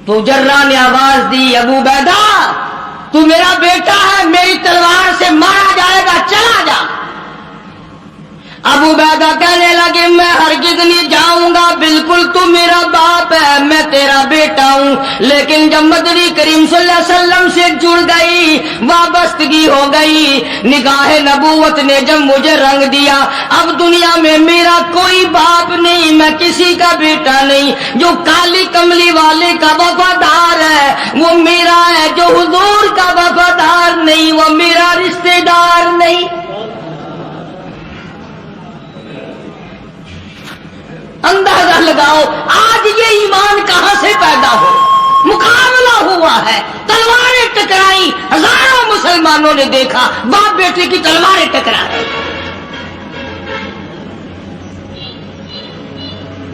تو جرہ نے آواز دی ابو عبیدہ تو میرا بیٹا ہے، میری تلوار سے مارا جائے گا، چلا جا۔ ابو عبیدہ کہنے لگے میں ہرگز نہیں جاؤں گا، بالکل تو میرا باپ ہے، میں تیرا بیٹا ہوں۔ لیکن جب مدنی کریم صلی اللہ علیہ وسلم سے جڑ گئی، وابستگی ہو گئی، نگاہ نبوت نے جب مجھے رنگ دیا، اب دنیا میں میرا کوئی باپ نہیں، میں کسی کا بیٹا نہیں۔ جو کالی کملی والے کا وفادار ہے وہ میرا ہے، جو حضور کا وفادار نہیں وہ میرا رشتہ دار نہیں۔ اندازہ لگاؤ آج یہ ایمان کہاں سے پیدا ہو۔ مقابلہ ہوا ہے، تلواریں ٹکرائی، ہزاروں مسلمانوں نے دیکھا باپ بیٹے کی تلواریں ٹکرا رہی۔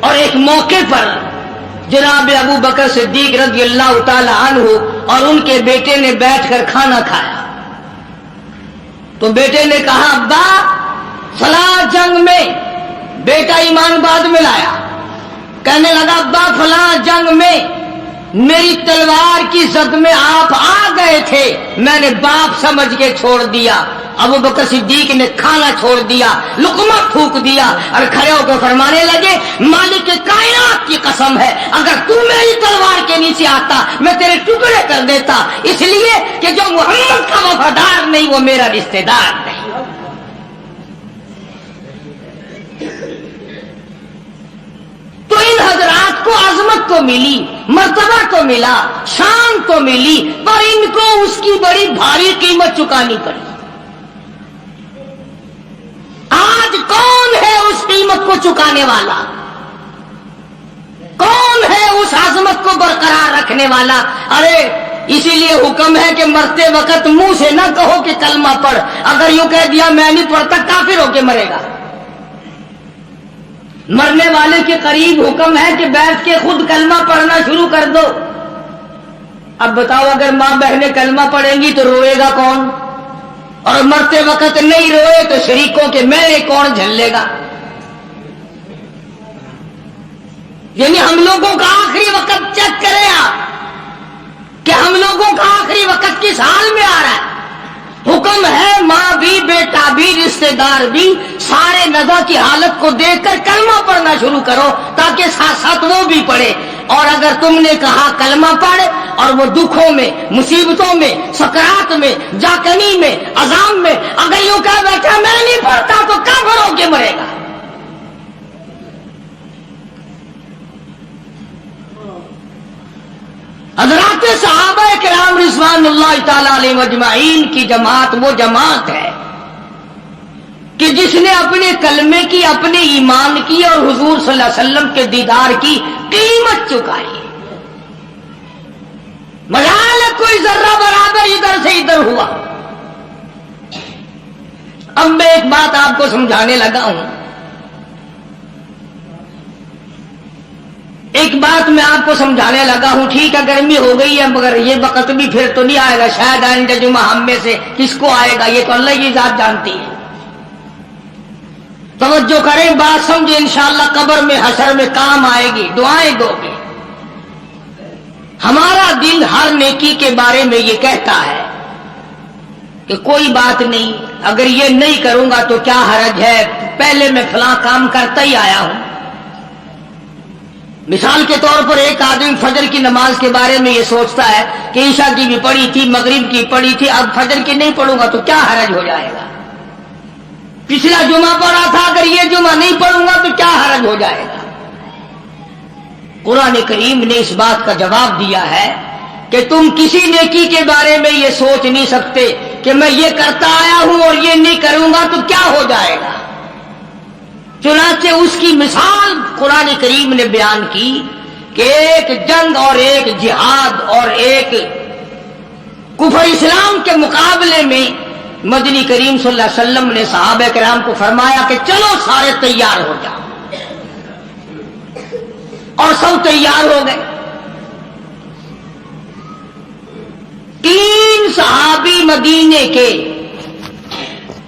اور ایک موقع پر جناب ابو بکر صدیق رضی اللہ تعالی عنہ اور ان کے بیٹے نے بیٹھ کر کھانا کھایا، تو بیٹے نے کہا ابا فلاں جنگ میں، بیٹا ایمان بعد میں لایا، کہنے لگا ابا فلاں جنگ میں میری تلوار کی زد میں آپ آ گئے تھے، میں نے باپ سمجھ کے چھوڑ دیا۔ ابو بکر صدیق نے کھانا چھوڑ دیا، لقمہ پھونک دیا اور کھڑے ہو کر فرمانے لگے مالک کائنات کی قسم ہے اگر تو میری تلوار کے نیچے آتا میں تیرے ٹکڑے کر دیتا، اس لیے کہ جو محمد کا وفادار نہیں وہ میرا رشتہ دار نہیں۔ تو ان حضرات کو عظمت تو ملی، مرتبہ تو ملا، شان تو ملی، پر ان کو اس کی بڑی بھاری قیمت چکانی پڑی۔ آج کون ہے اس قیمت کو چکانے والا؟ کون ہے اس عظمت کو برقرار رکھنے والا؟ ارے اسی لیے حکم ہے کہ مرتے وقت منہ سے نہ کہو کہ کلمہ پڑھ، اگر یوں کہہ دیا میں نہیں پڑھتا کافر ہو کے مرے گا۔ مرنے والے کے قریب حکم ہے کہ بیٹھ کے خود کلمہ پڑھنا شروع کر دو۔ اب بتاؤ اگر ماں بہنیں کلمہ پڑھیں گی تو روئے گا کون؟ اور مرتے وقت نہیں روئے تو شریکوں کے میلے کون جھلے گا؟ یعنی ہم لوگوں کا آخری وقت چیک کریں آپ کہ ہم لوگوں کا آخری وقت کس حال میں آ رہا ہے۔ حکم ہے ماں بھی، بیٹا بھی، رشتہ دار بھی، سارے نزا کی حالت کو دیکھ کر کلمہ پڑھنا شروع کرو تاکہ ساتھ ساتھ وہ بھی پڑھے۔ اور اگر تم نے کہا کلمہ پڑھ اور وہ دکھوں میں، مصیبتوں میں، سکرات میں، جاکنی میں، عذاب میں اگر یوں کہہ بیٹھا میں نہیں پڑھتا تو کافر ہو کے مرے گا۔ حضرات صحابہ کرام رضوان اللہ تعالی علیہم اجمعین کی جماعت وہ جماعت ہے کہ جس نے اپنے کلمے کی، اپنے ایمان کی اور حضور صلی اللہ علیہ وسلم کے دیدار کی قیمت چکائی۔ مجال کوئی ذرہ برابر ادھر سے ادھر ہوا۔ اب میں ایک بات آپ کو سمجھانے لگا ہوں، ایک بات میں آپ کو سمجھانے لگا ہوں۔ ٹھیک ہے گرمی ہو گئی ہے مگر یہ وقت بھی پھر تو نہیں آئے گا، شاید آئندہ جمعہ ہم میں سے کس کو آئے گا یہ تو اللہ کی ذات جانتی ہے۔ توجہ کریں، بات سمجھیں، انشاءاللہ قبر میں حشر میں کام آئے گی، دعائیں دو گے۔ ہمارا دل ہر نیکی کے بارے میں یہ کہتا ہے کہ کوئی بات نہیں، اگر یہ نہیں کروں گا تو کیا حرج ہے، پہلے میں فلاں کام کرتا ہی آیا ہوں۔ مثال کے طور پر ایک آدمی فجر کی نماز کے بارے میں یہ سوچتا ہے کہ عشاء کی بھی پڑھی تھی، مغرب کی پڑھی تھی، اب فجر کی نہیں پڑھوں گا تو کیا حرج ہو جائے گا، پچھلا جمعہ پڑھا تھا اگر یہ جمعہ نہیں پڑھوں گا تو کیا حرج ہو جائے گا۔ قرآن کریم نے اس بات کا جواب دیا ہے کہ تم کسی نیکی کے بارے میں یہ سوچ نہیں سکتے کہ میں یہ کرتا آیا ہوں اور یہ نہیں کروں گا تو کیا ہو جائے گا۔ چنانچہ اس کی مثال قرآن کریم نے بیان کی کہ ایک جنگ اور ایک جہاد اور ایک کفر اسلام کے مقابلے میں مدنی کریم صلی اللہ علیہ وسلم نے صحابہ کرام کو فرمایا کہ چلو سارے تیار ہو جاؤ، اور سب تیار ہو گئے۔ 3 صحابی مدینے کے،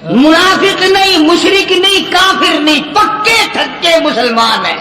منافق نہیں، مشرک نہیں، کافر نہیں، پکے تھکے مسلمان ہیں۔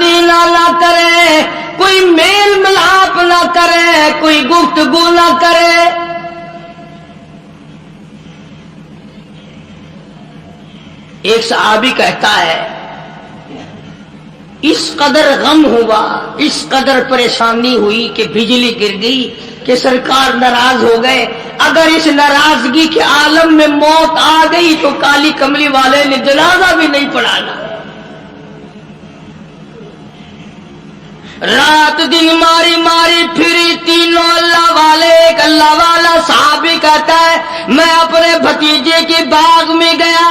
دینا نہ کرے، کوئی میل ملاپ نہ کرے، کوئی گفتگو نہ کرے۔ ایک صحابی کہتا ہے اس قدر غم ہوا، اس قدر پریشانی ہوئی کہ بجلی گر گئی کہ سرکار ناراض ہو گئے۔ اگر اس ناراضگی کے عالم میں موت آ گئی تو کالی کملی والے نے جنازہ بھی نہیں پڑھانا۔ رات دن ماری ماری پھری تینوں اللہ والے، ایک اللہ والا صحابی کہتا ہے میں اپنے بھتیجے کے باغ میں گیا،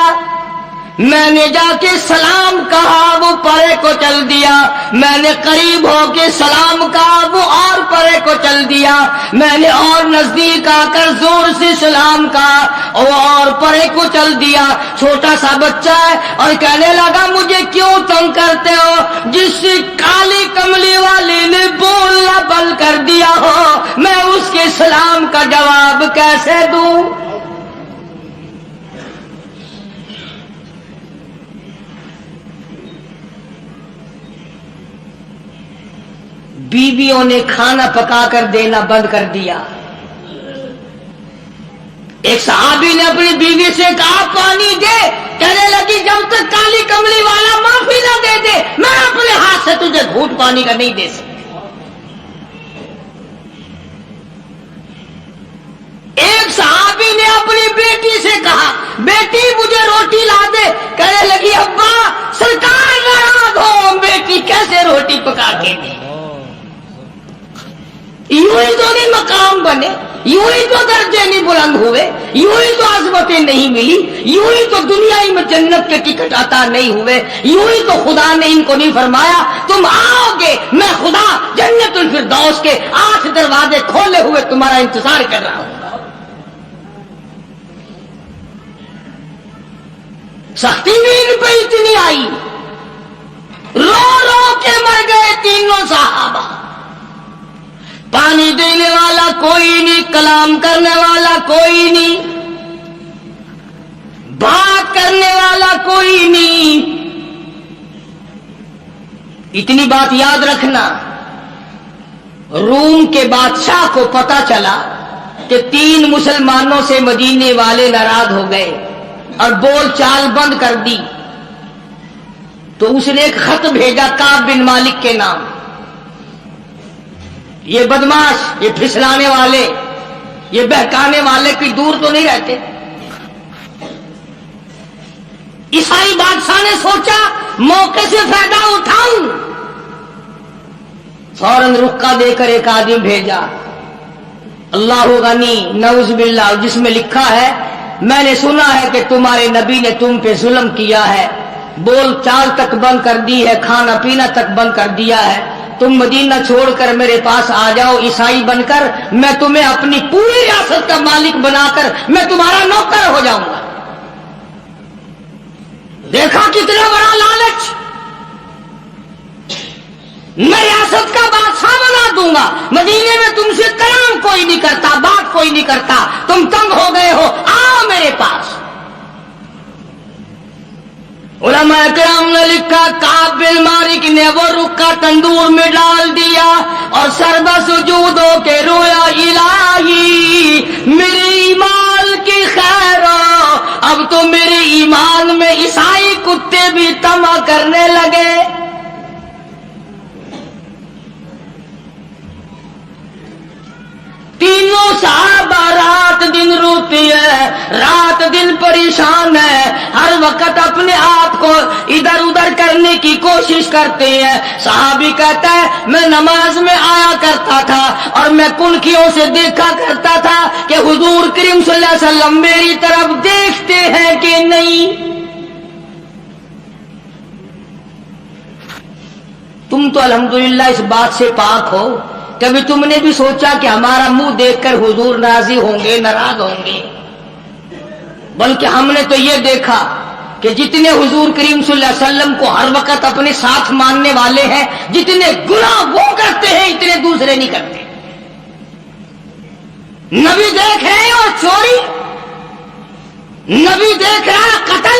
میں نے جا کے سلام کہا، وہ پرے کو چل دیا۔ میں نے قریب ہو کے سلام کہا، وہ اور پرے کو چل دیا۔ میں نے اور نزدیک آ کر زور سے سلام کہا، وہ اور پرے کو چل دیا۔ چھوٹا سا بچہ ہے اور کہنے لگا مجھے کیوں تنگ کرتے ہو؟ جس سے کالی کملی والی نے بولنا بند کر دیا ہو، میں اس کے سلام کا جواب کیسے دوں؟ بیویوں نے کھانا پکا کر دینا بند کر دیا۔ ایک صحابی نے اپنی بیوی سے کہا پانی دے، کہنے لگی جب تک کالی کملی والا معافی نہ دے دے میں اپنے ہاتھ سے تجھے گھونٹ پانی کا نہیں دے سکتی۔ ایک صحابی نے اپنی بیٹی سے کہا بیٹی مجھے روٹی لا دے، کہنے لگی ابا سرکار ناراض ہو، بیٹی کیسے روٹی پکا کے دے؟ یوں ہی تو نہیں مقام بنے، یوں ہی تو درجے نہیں بلند ہوئے، یوں ہی تو عظمتیں نہیں ملی، یوں ہی تو دنیا ہی میں جنت کے ٹکٹ عطا نہیں ہوئے، یوں ہی تو خدا نے ان کو نہیں فرمایا تم آؤ گے، میں خدا جنت الفردوس کے 8 دروازے کھولے ہوئے تمہارا انتظار کر رہا ہوں۔ سختی بھی ان پہ اتنی آئی، رو رو کے مر گئے تینوں صحابہ۔ پانی دینے والا کوئی نہیں، کلام کرنے والا کوئی نہیں، بات کرنے والا کوئی نہیں۔ اتنی بات یاد رکھنا، روم کے بادشاہ کو پتا چلا کہ 3 مسلمانوں سے مدینے والے ناراض ہو گئے اور بول چال بند کر دی، تو اس نے ایک خط بھیجا کعب بن مالک کے نام۔ یہ بدماش، یہ پھسلانے والے، یہ بہکانے والے کوئی دور تو نہیں رہتے۔ عیسائی بادشاہ نے سوچا موقع سے فائدہ اٹھاؤں، فوراً رکا دے کر ایک آدمی بھیجا، اللہ غنی نعوذ باللہ، جس میں لکھا ہے میں نے سنا ہے کہ تمہارے نبی نے تم پہ ظلم کیا ہے، بول چال تک بند کر دی ہے، کھانا پینا تک بند کر دیا ہے، تم مدینہ چھوڑ کر میرے پاس آ جاؤ عیسائی بن کر، میں تمہیں اپنی پوری ریاست کا مالک بنا کر میں تمہارا نوکر ہو جاؤں گا۔ دیکھا کتنا بڑا لالچ، میں ریاست کا بادشاہ بنا دوں گا، مدینے میں تم سے کلام کوئی نہیں کرتا، بات کوئی نہیں کرتا، تم تنگ ہو گئے ہو، آؤ میرے پاس۔ علماء کرام نے لکھا کعب بن مالک نے وہ رکا تندور میں ڈال دیا اور سربا سجود ہو کے رویا الہی میرے ایمان کی خیر ہو، اب تو میرے ایمان میں عیسائی کتے بھی طمع کرنے لگے۔ تینوں صحابہ رات دن روتی ہے، رات دن پریشان ہے، ہر وقت اپنے آپ کو ادھر ادھر کرنے کی کوشش کرتے ہیں۔ صحابی کہتا ہے میں نماز میں آیا کرتا تھا اور میں کنکھیوں سے دیکھا کرتا تھا کہ حضور کریم صلی اللہ علیہ وسلم میری طرف دیکھتے ہیں کہ نہیں۔ تم تو الحمدللہ اس بات سے پاک ہو، کبھی تم نے بھی سوچا کہ ہمارا منہ دیکھ کر حضور راضی ہوں گے، ناراض ہوں گے؟ بلکہ ہم نے تو یہ دیکھا کہ جتنے حضور کریم صلی اللہ علیہ وسلم کو ہر وقت اپنے ساتھ ماننے والے ہیں، جتنے گناہ وہ کرتے ہیں اتنے دوسرے نہیں کرتے۔ نبی دیکھ رہے ہیں اور چوری، نبی دیکھ رہا ہے قتل،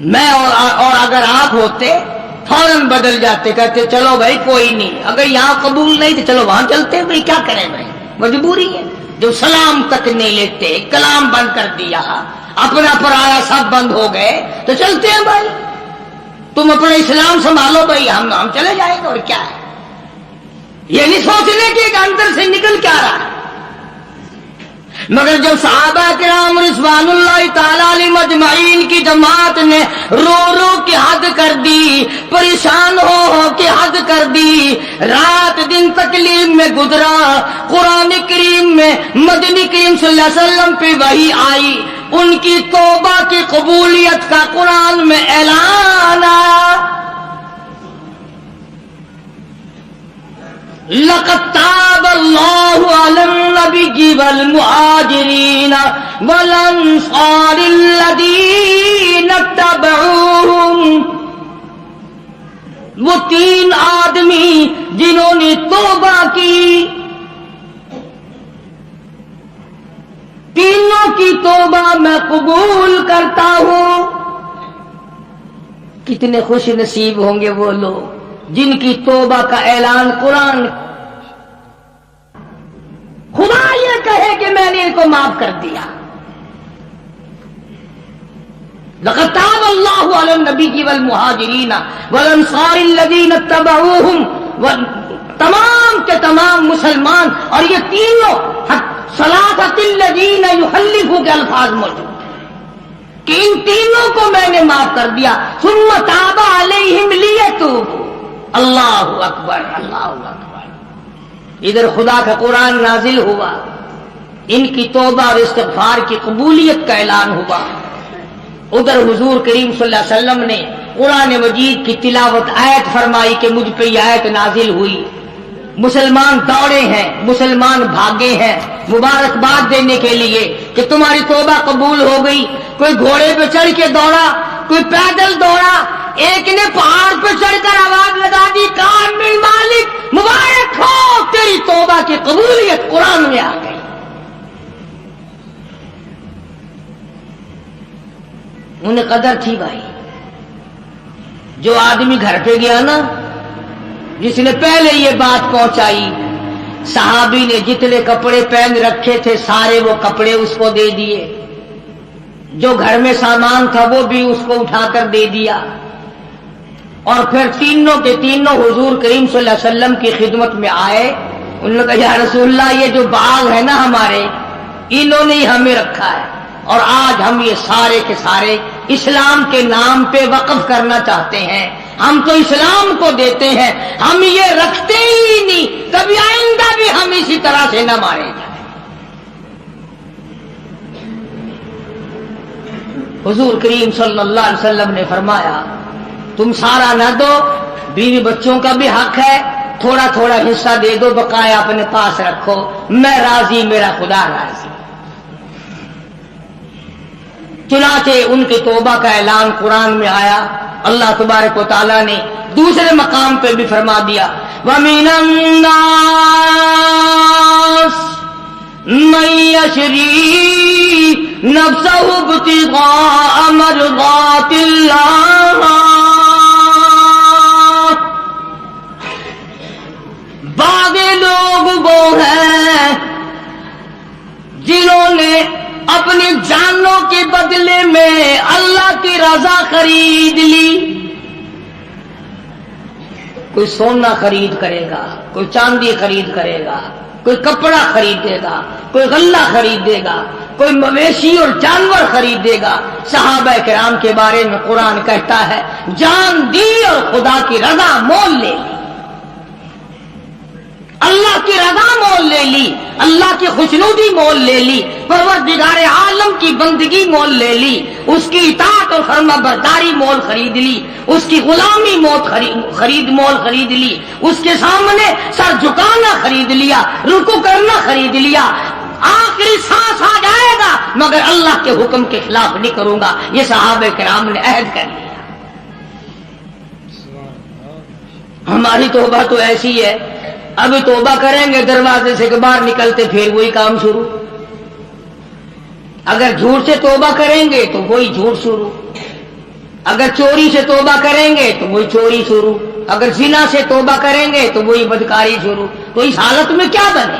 میں اور اگر آپ ہوتے فوراً بدل جاتے، کہتے چلو بھائی کوئی نہیں، اگر یہاں قبول نہیں تو چلو وہاں چلتے، بھائی کیا کریں بھائی، مجبوری ہے۔ جو سلام تک نہیں لیتے، کلام بند کر دیا، اپنا پرایا سب بند ہو گئے، تو چلتے ہیں بھائی، تم اپنا اسلام سنبھالو بھائی، ہم چلے جائیں گے، اور کیا ہے۔ یہ نہیں سوچنے کہ اندر سے نکل کیا رہا ہے۔ مگر جب صحابہ کرام رضوان اللہ تعالی علیہم اجمعین کی جماعت نے رو رو کے حد کر دی، پریشان ہو کے حد کر دی، رات دن تکلیف میں گزرا، قرآن کریم میں مدنی کریم صلی اللہ علیہ وسلم پہ وحی آئی، ان کی توبہ کی قبولیت کا قرآن میں اعلان آیا۔ لقد تاب اللہ علی النبی والمہاجرین والانصار الذین اتبعوہم، وہ تین آدمی جنہوں نے توبہ کی، تینوں کی توبہ میں قبول کرتا ہوں۔ کتنے خوش نصیب ہوں گے وہ لوگ جن کی توبہ کا اعلان قرآن، خدا یہ کہے کہ میں نے ان کو معاف کر دیا۔ لقد تاب اللہ علی النبی والمہاجرین والانصار الذین اتبعوہم، تمام کے تمام مسلمان، اور یہ تینوں ثلاثۃ الذین یخلفوا کے الفاظ موجود کہ ان تینوں کو میں نے معاف کر دیا۔ ثم تاب علیہم لیتوبوا، اللہ اکبر اللہ اکبر۔ ادھر خدا کا قرآن نازل ہوا، ان کی توبہ اور استغفار کی قبولیت کا اعلان ہوا، ادھر حضور کریم صلی اللہ علیہ وسلم نے قرآن مجید کی تلاوت آیت فرمائی کہ مجھ پہ یہ آیت نازل ہوئی۔ مسلمان دوڑے ہیں، مسلمان بھاگے ہیں مبارکباد دینے کے لیے کہ تمہاری توبہ قبول ہو گئی۔ کوئی گھوڑے پہ چڑھ کے دوڑا، کوئی پیدل دوڑا، ایک نے پہاڑ پہ چڑھ کر آواز لگا دی، کامل مالک مبارک ہو، تیری توبہ کی قبولیت قرآن میں آ گئی۔ انہیں قدر تھی بھائی۔ جو آدمی گھر پہ گیا نا، جس نے پہلے یہ بات پہنچائی، صحابی نے جتنے کپڑے پہن رکھے تھے سارے وہ کپڑے اس کو دے دیے، جو گھر میں سامان تھا وہ بھی اس کو اٹھا کر دے دیا، اور پھر تینوں کے تینوں حضور کریم صلی اللہ علیہ وسلم کی خدمت میں آئے۔ انہوں نے کہا یا رسول اللہ، یہ جو باغ ہے نا ہمارے، انہوں نے ہی ہمیں رکھا ہے، اور آج ہم یہ سارے کے سارے اسلام کے نام پہ وقف کرنا چاہتے ہیں، ہم تو اسلام کو دیتے ہیں، ہم یہ رکھتے ہی نہیں، کبھی آئندہ بھی ہم اسی طرح سے نہ مارے جائیں۔ حضور کریم صلی اللہ علیہ وسلم نے فرمایا تم سارا نہ دو، بیوی بچوں کا بھی حق ہے، تھوڑا تھوڑا حصہ دے دو، بقایا اپنے پاس رکھو، میں راضی، میرا خدا راضی۔ چنانچہ ان کی توبہ کا اعلان قرآن میں آیا۔ اللہ تبارک و تعالیٰ نے دوسرے مقام پہ بھی فرما دیا، وَمِنَ النَّاسِ مَن يَشْرِي نَفْسَهُ ابْتِغَاءَ مَرْضَاتِ اللَّهِ، بعض لوگ وہ ہیں جنہوں نے اپنی جانوں کے بدلے میں اللہ کی رضا خرید لی۔ کوئی سونا خرید کرے گا، کوئی چاندی خرید کرے گا، کوئی کپڑا خریدے گا، کوئی غلہ خریدے گا، کوئی مویشی اور جانور خریدے گا۔ صحابہ کرام کے بارے میں قرآن کہتا ہے جان دی اور خدا کی رضا مول لے لی، اللہ کی رضا مول لے لی، اللہ کی خوشنودی مول لے لی، پروردگار عالم کی بندگی مول لے لی، اس کی اطاعت اور فرما برداری مول خرید لی، اس کی غلامی مول خرید لی، اس کے سامنے سر جھکانا خرید لیا، رکوع کرنا خرید لیا۔ آخری سانس آ جائے گا مگر اللہ کے حکم کے خلاف نہیں کروں گا، یہ صحابہ کرام نے عہد کر لیا۔ ہماری توبہ تو ایسی ہے، ابھی توبہ کریں گے دروازے سے باہر نکلتے پھر وہی کام شروع، اگر جھوٹ سے توبہ کریں گے تو وہی جھوٹ شروع، اگر چوری سے توبہ کریں گے تو وہی چوری شروع، اگر زنا سے توبہ کریں گے تو وہی بدکاری شروع. تو اس حالت میں کیا بنے؟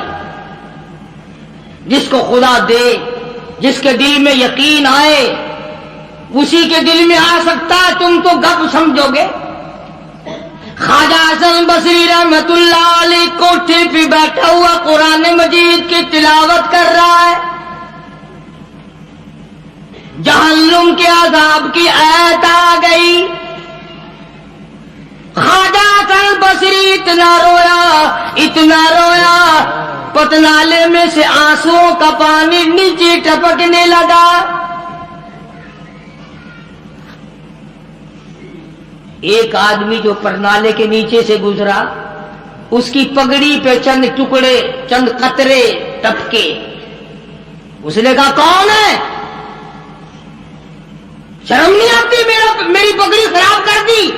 جس کو خدا دے، جس کے دل میں یقین آئے، اسی کے دل میں آ سکتا ہے. تم تو گپ سمجھو گے. خواجہ حسن بصری رحمت اللہ علیہ کوٹھے پہ بیٹھا ہوا قرآن مجید کی تلاوت کر رہا ہے. جہنم کے عذاب کی آیت آ گئی. خواجہ حسن بصری اتنا رویا پتنالے میں سے آنسوؤں کا پانی نیچے ٹپکنے لگا. ایک آدمی جو پرنالے کے نیچے سے گزرا، اس کی پگڑی پہ چند ٹکڑے، چند قطرے ٹپکے. اس نے کہا کون ہے؟ شرم نہیں آتی؟ میری پگڑی خراب کر دی،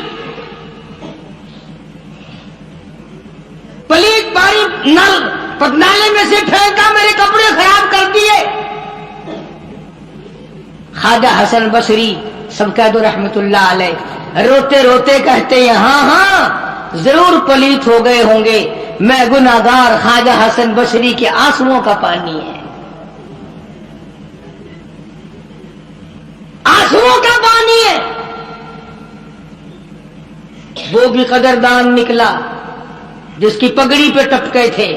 پلیت پانی نل پتنالے میں سے پھینکا، میرے کپڑے خراب کر دیے. خواجہ حسن بصری سب کہہ دو رحمت اللہ علیہ، روتے روتے کہتے ہیں ہاں ضرور پلیت ہو گئے ہوں گے، میں گناہگار خواجہ حسن بصری کے آنسوؤں کا پانی ہے. آنسوؤں کا پانی ہے. وہ بھی قدردان نکلا جس کی پگڑی پہ ٹپکے تھے.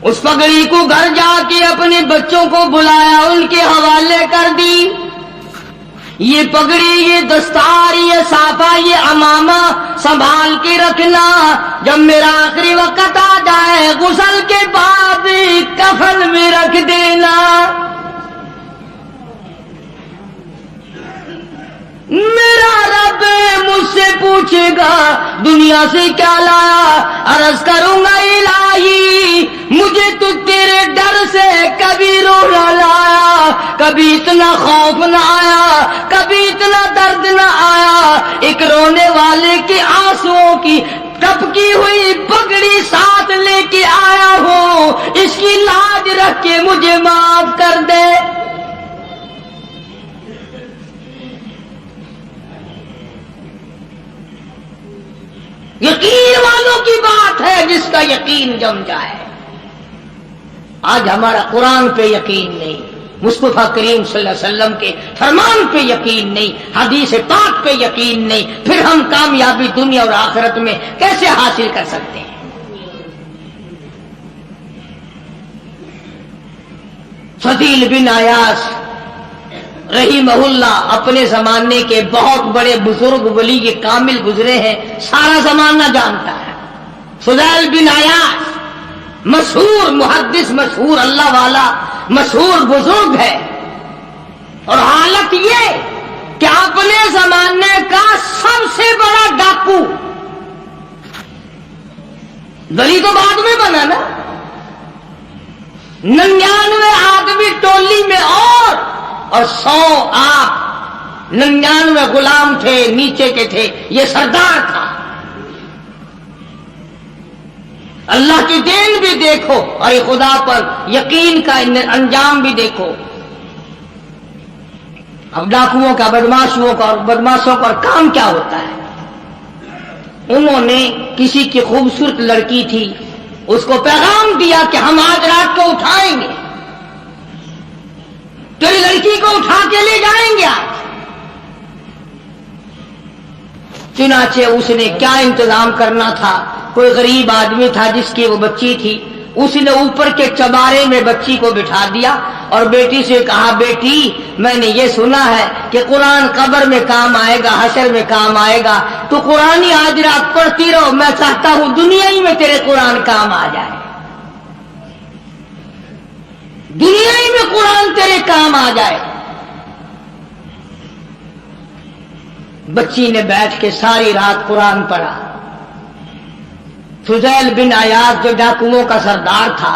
اس پگڑی کو گھر جا کے اپنے بچوں کو بلایا، ان کے حوالے کر دی. یہ پگڑی، یہ دستار، یہ صافہ، یہ عمامہ سنبھال کے رکھنا. جب میرا آخری وقت آ جائے غسل کے بعد کفن میں رکھ دینا. میرا رب مجھ سے پوچھے گا دنیا سے کیا لایا؟ عرض کروں گا الہی مجھے تو تیرے ڈر سے کبھی رونا لایا، کبھی اتنا خوف نہ آیا، کبھی اتنا درد نہ آیا. ایک رونے والے کے آنسوؤں کی ٹپکی ہوئی پگڑی ساتھ لے کے آیا ہوں، اس کی لاج رکھ کے مجھے معاف کر دے. یقین والوں کی بات ہے، جس کا یقین جم جائے. آج ہمارا قرآن پہ یقین نہیں، مصطفیٰ کریم صلی اللہ علیہ وسلم کے فرمان پہ یقین نہیں، حدیث پاک پہ یقین نہیں، پھر ہم کامیابی دنیا اور آخرت میں کیسے حاصل کر سکتے ہیں؟ فضیل بن عیاض رحمہ اللہ اپنے زمانے کے بہت بڑے بزرگ ولی کے کامل گزرے ہیں، سارا زمانہ جانتا ہے. فضیل بن عیاض مشہور محدث، مشہور اللہ والا، مشہور بزرگ ہے. اور حالت یہ کہ اپنے زمانے کا سب سے بڑا ڈاکو، ولی تو بعد میں بنا نا، 99 آدمی ٹولی میں اور 100 آپ، 99 غلام تھے نیچے کے تھے، یہ سردار تھا. اللہ کی دین بھی دیکھو اور خدا پر یقین کا انجام بھی دیکھو. اب ڈاکوؤں کا، بدماشوں کا کام کیا ہوتا ہے؟ انہوں نے کسی کی خوبصورت لڑکی تھی، اس کو پیغام دیا کہ ہم آج رات کو اٹھائیں گے، تیری لڑکی کو اٹھا کے لے جائیں گے آج. چنانچہ اس نے کیا انتظام کرنا تھا، کوئی غریب آدمی تھا جس کی وہ بچی تھی، اس نے اوپر کے چبارے میں بچی کو بٹھا دیا اور بیٹی سے کہا بیٹی میں نے یہ سنا ہے کہ قرآن قبر میں کام آئے گا، حشر میں کام آئے گا، تو قرآن ہی آج رات پڑھتی رہو، میں چاہتا ہوں دنیا ہی میں تیرے قرآن کام آ جائے، دنیا ہی میں قرآن تیرے کام آ جائے. بچی نے بیٹھ کے ساری رات قرآن پڑھا. فضیل بن عیاض جو ڈاکوؤں کا سردار تھا،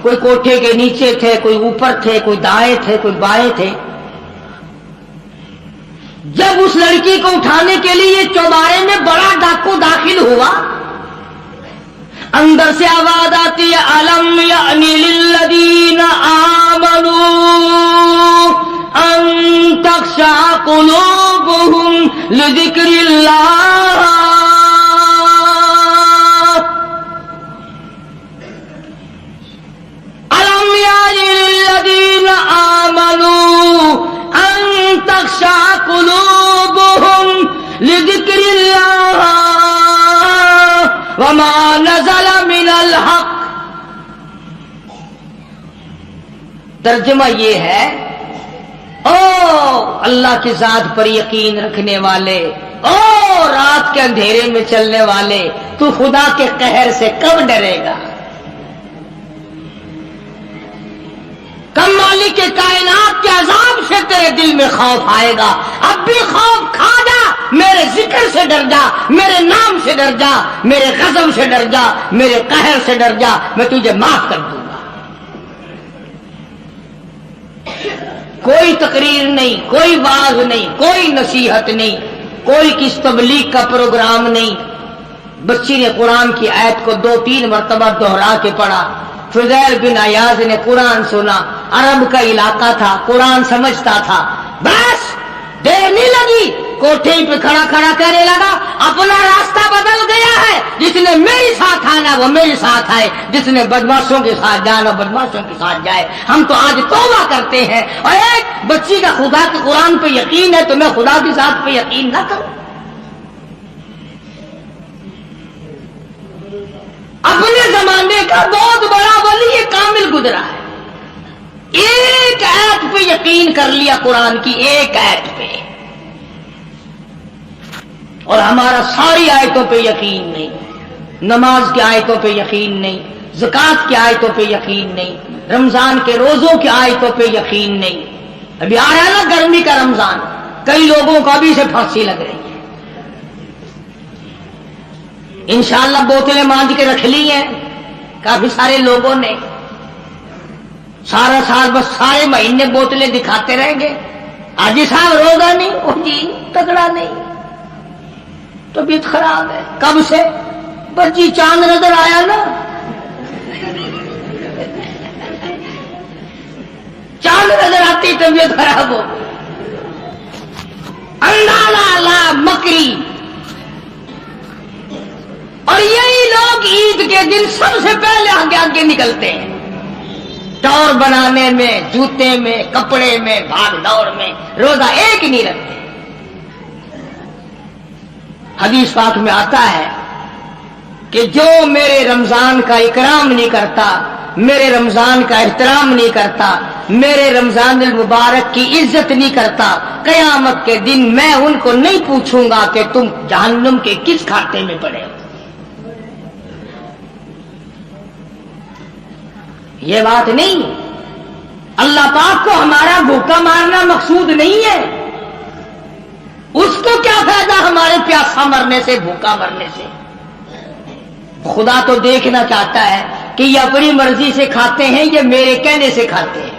کوئی کوٹھے کے نیچے تھے، کوئی اوپر تھے، کوئی دائیں تھے، کوئی بائیں تھے. جب اس لڑکی کو اٹھانے کے لیے چوبارے میں بڑا ڈاکو داخل ہوا، اندر سے آواز آتی ہے الم یعنی للذین آمنوا ان تخشع قلوبهم لذکر اللہ الم یعن للذین آمنوا ان تخشع قلوبهم لذکر اللہ وما نزل من الحق. ترجمہ یہ ہے، او اللہ کی ذات پر یقین رکھنے والے، او رات کے اندھیرے میں چلنے والے، تو خدا کے قہر سے کب ڈرے گا؟ کب مالک کے کائنات کے عذاب سے تیرے دل میں خوف آئے گا؟ اب بھی خوف کھا جا، میرے ذکر سے ڈر جا، میرے نام سے ڈر جا، میرے غضب سے ڈر جا، میرے قہر سے ڈر جا، میں تجھے معاف کر دوں گا. کوئی تقریر نہیں، کوئی واعظ نہیں، کوئی نصیحت نہیں، کوئی کس تبلیغ کا پروگرام نہیں. بچی نے قرآن کی آیت کو 2-3 مرتبہ دوہرا کے پڑھا. فضیل بن عیاض نے قرآن سنا، عرب کا علاقہ تھا، قرآن سمجھتا تھا. بس دیر نہیں لگی، کوٹھے پہ کھڑا کھڑا کہنے لگا اپنا راستہ بدل گیا ہے، جس نے میرے ساتھ آنا وہ میرے ساتھ آئے، جس نے بدماشوں کے ساتھ جانا بدماشوں کے ساتھ جائے. ہم تو آج توبہ کرتے ہیں، اور ایک بچی کا خدا کے قرآن پہ یقین ہے تو میں خدا کی ذات پہ یقین نہ کروں؟ اپنے زمانے کا بہت بڑا ولی کامل گزرا ہے، ایک آیت پہ یقین کر لیا، قرآن کی ایک آیت پہ، اور ہمارا ساری آیتوں پہ یقین نہیں. نماز کی آیتوں پہ یقین نہیں، زکوٰۃ کی آیتوں پہ یقین نہیں، رمضان کے روزوں کی آیتوں پہ یقین نہیں. ابھی آ رہا ہے نا گرمی کا رمضان، کئی لوگوں کو ابھی سے پھانسی لگ رہی ہے. انشاءاللہ بوتلیں مانج کے رکھ لی ہیں کافی سارے لوگوں نے، سارا سال بس سارے مہینے بوتلیں دکھاتے رہیں گے. آجی صاحب روزہ نہیں، او جی تگڑا نہیں، طبیعت خراب ہے. کب سے؟ بس جی چاند نظر آیا نا، چاند نظر آتی طبیعت خراب ہو. اللہ مکری. اور یہی لوگ عید کے دن سب سے پہلے آگے آگے نکلتے ہیں، ٹور بنانے میں، جوتے میں، کپڑے میں، بھاگ دوڑ میں. روزہ ایک نہیں رکھتے. حدیث پاک میں آتا ہے کہ جو میرے رمضان کا اکرام نہیں کرتا، میرے رمضان کا احترام نہیں کرتا، میرے رمضان المبارک کی عزت نہیں کرتا، قیامت کے دن میں ان کو نہیں پوچھوں گا کہ تم جہنم کے کس کھاتے میں پڑے ہو. یہ بات نہیں. اللہ پاک کو ہمارا بھوکا مارنا مقصود نہیں ہے. اس کو کیا فائدہ ہمارے پیاسا مرنے سے، بھوکا مرنے سے؟ خدا تو دیکھنا چاہتا ہے کہ یہ اپنی مرضی سے کھاتے ہیں یا میرے کہنے سے کھاتے ہیں،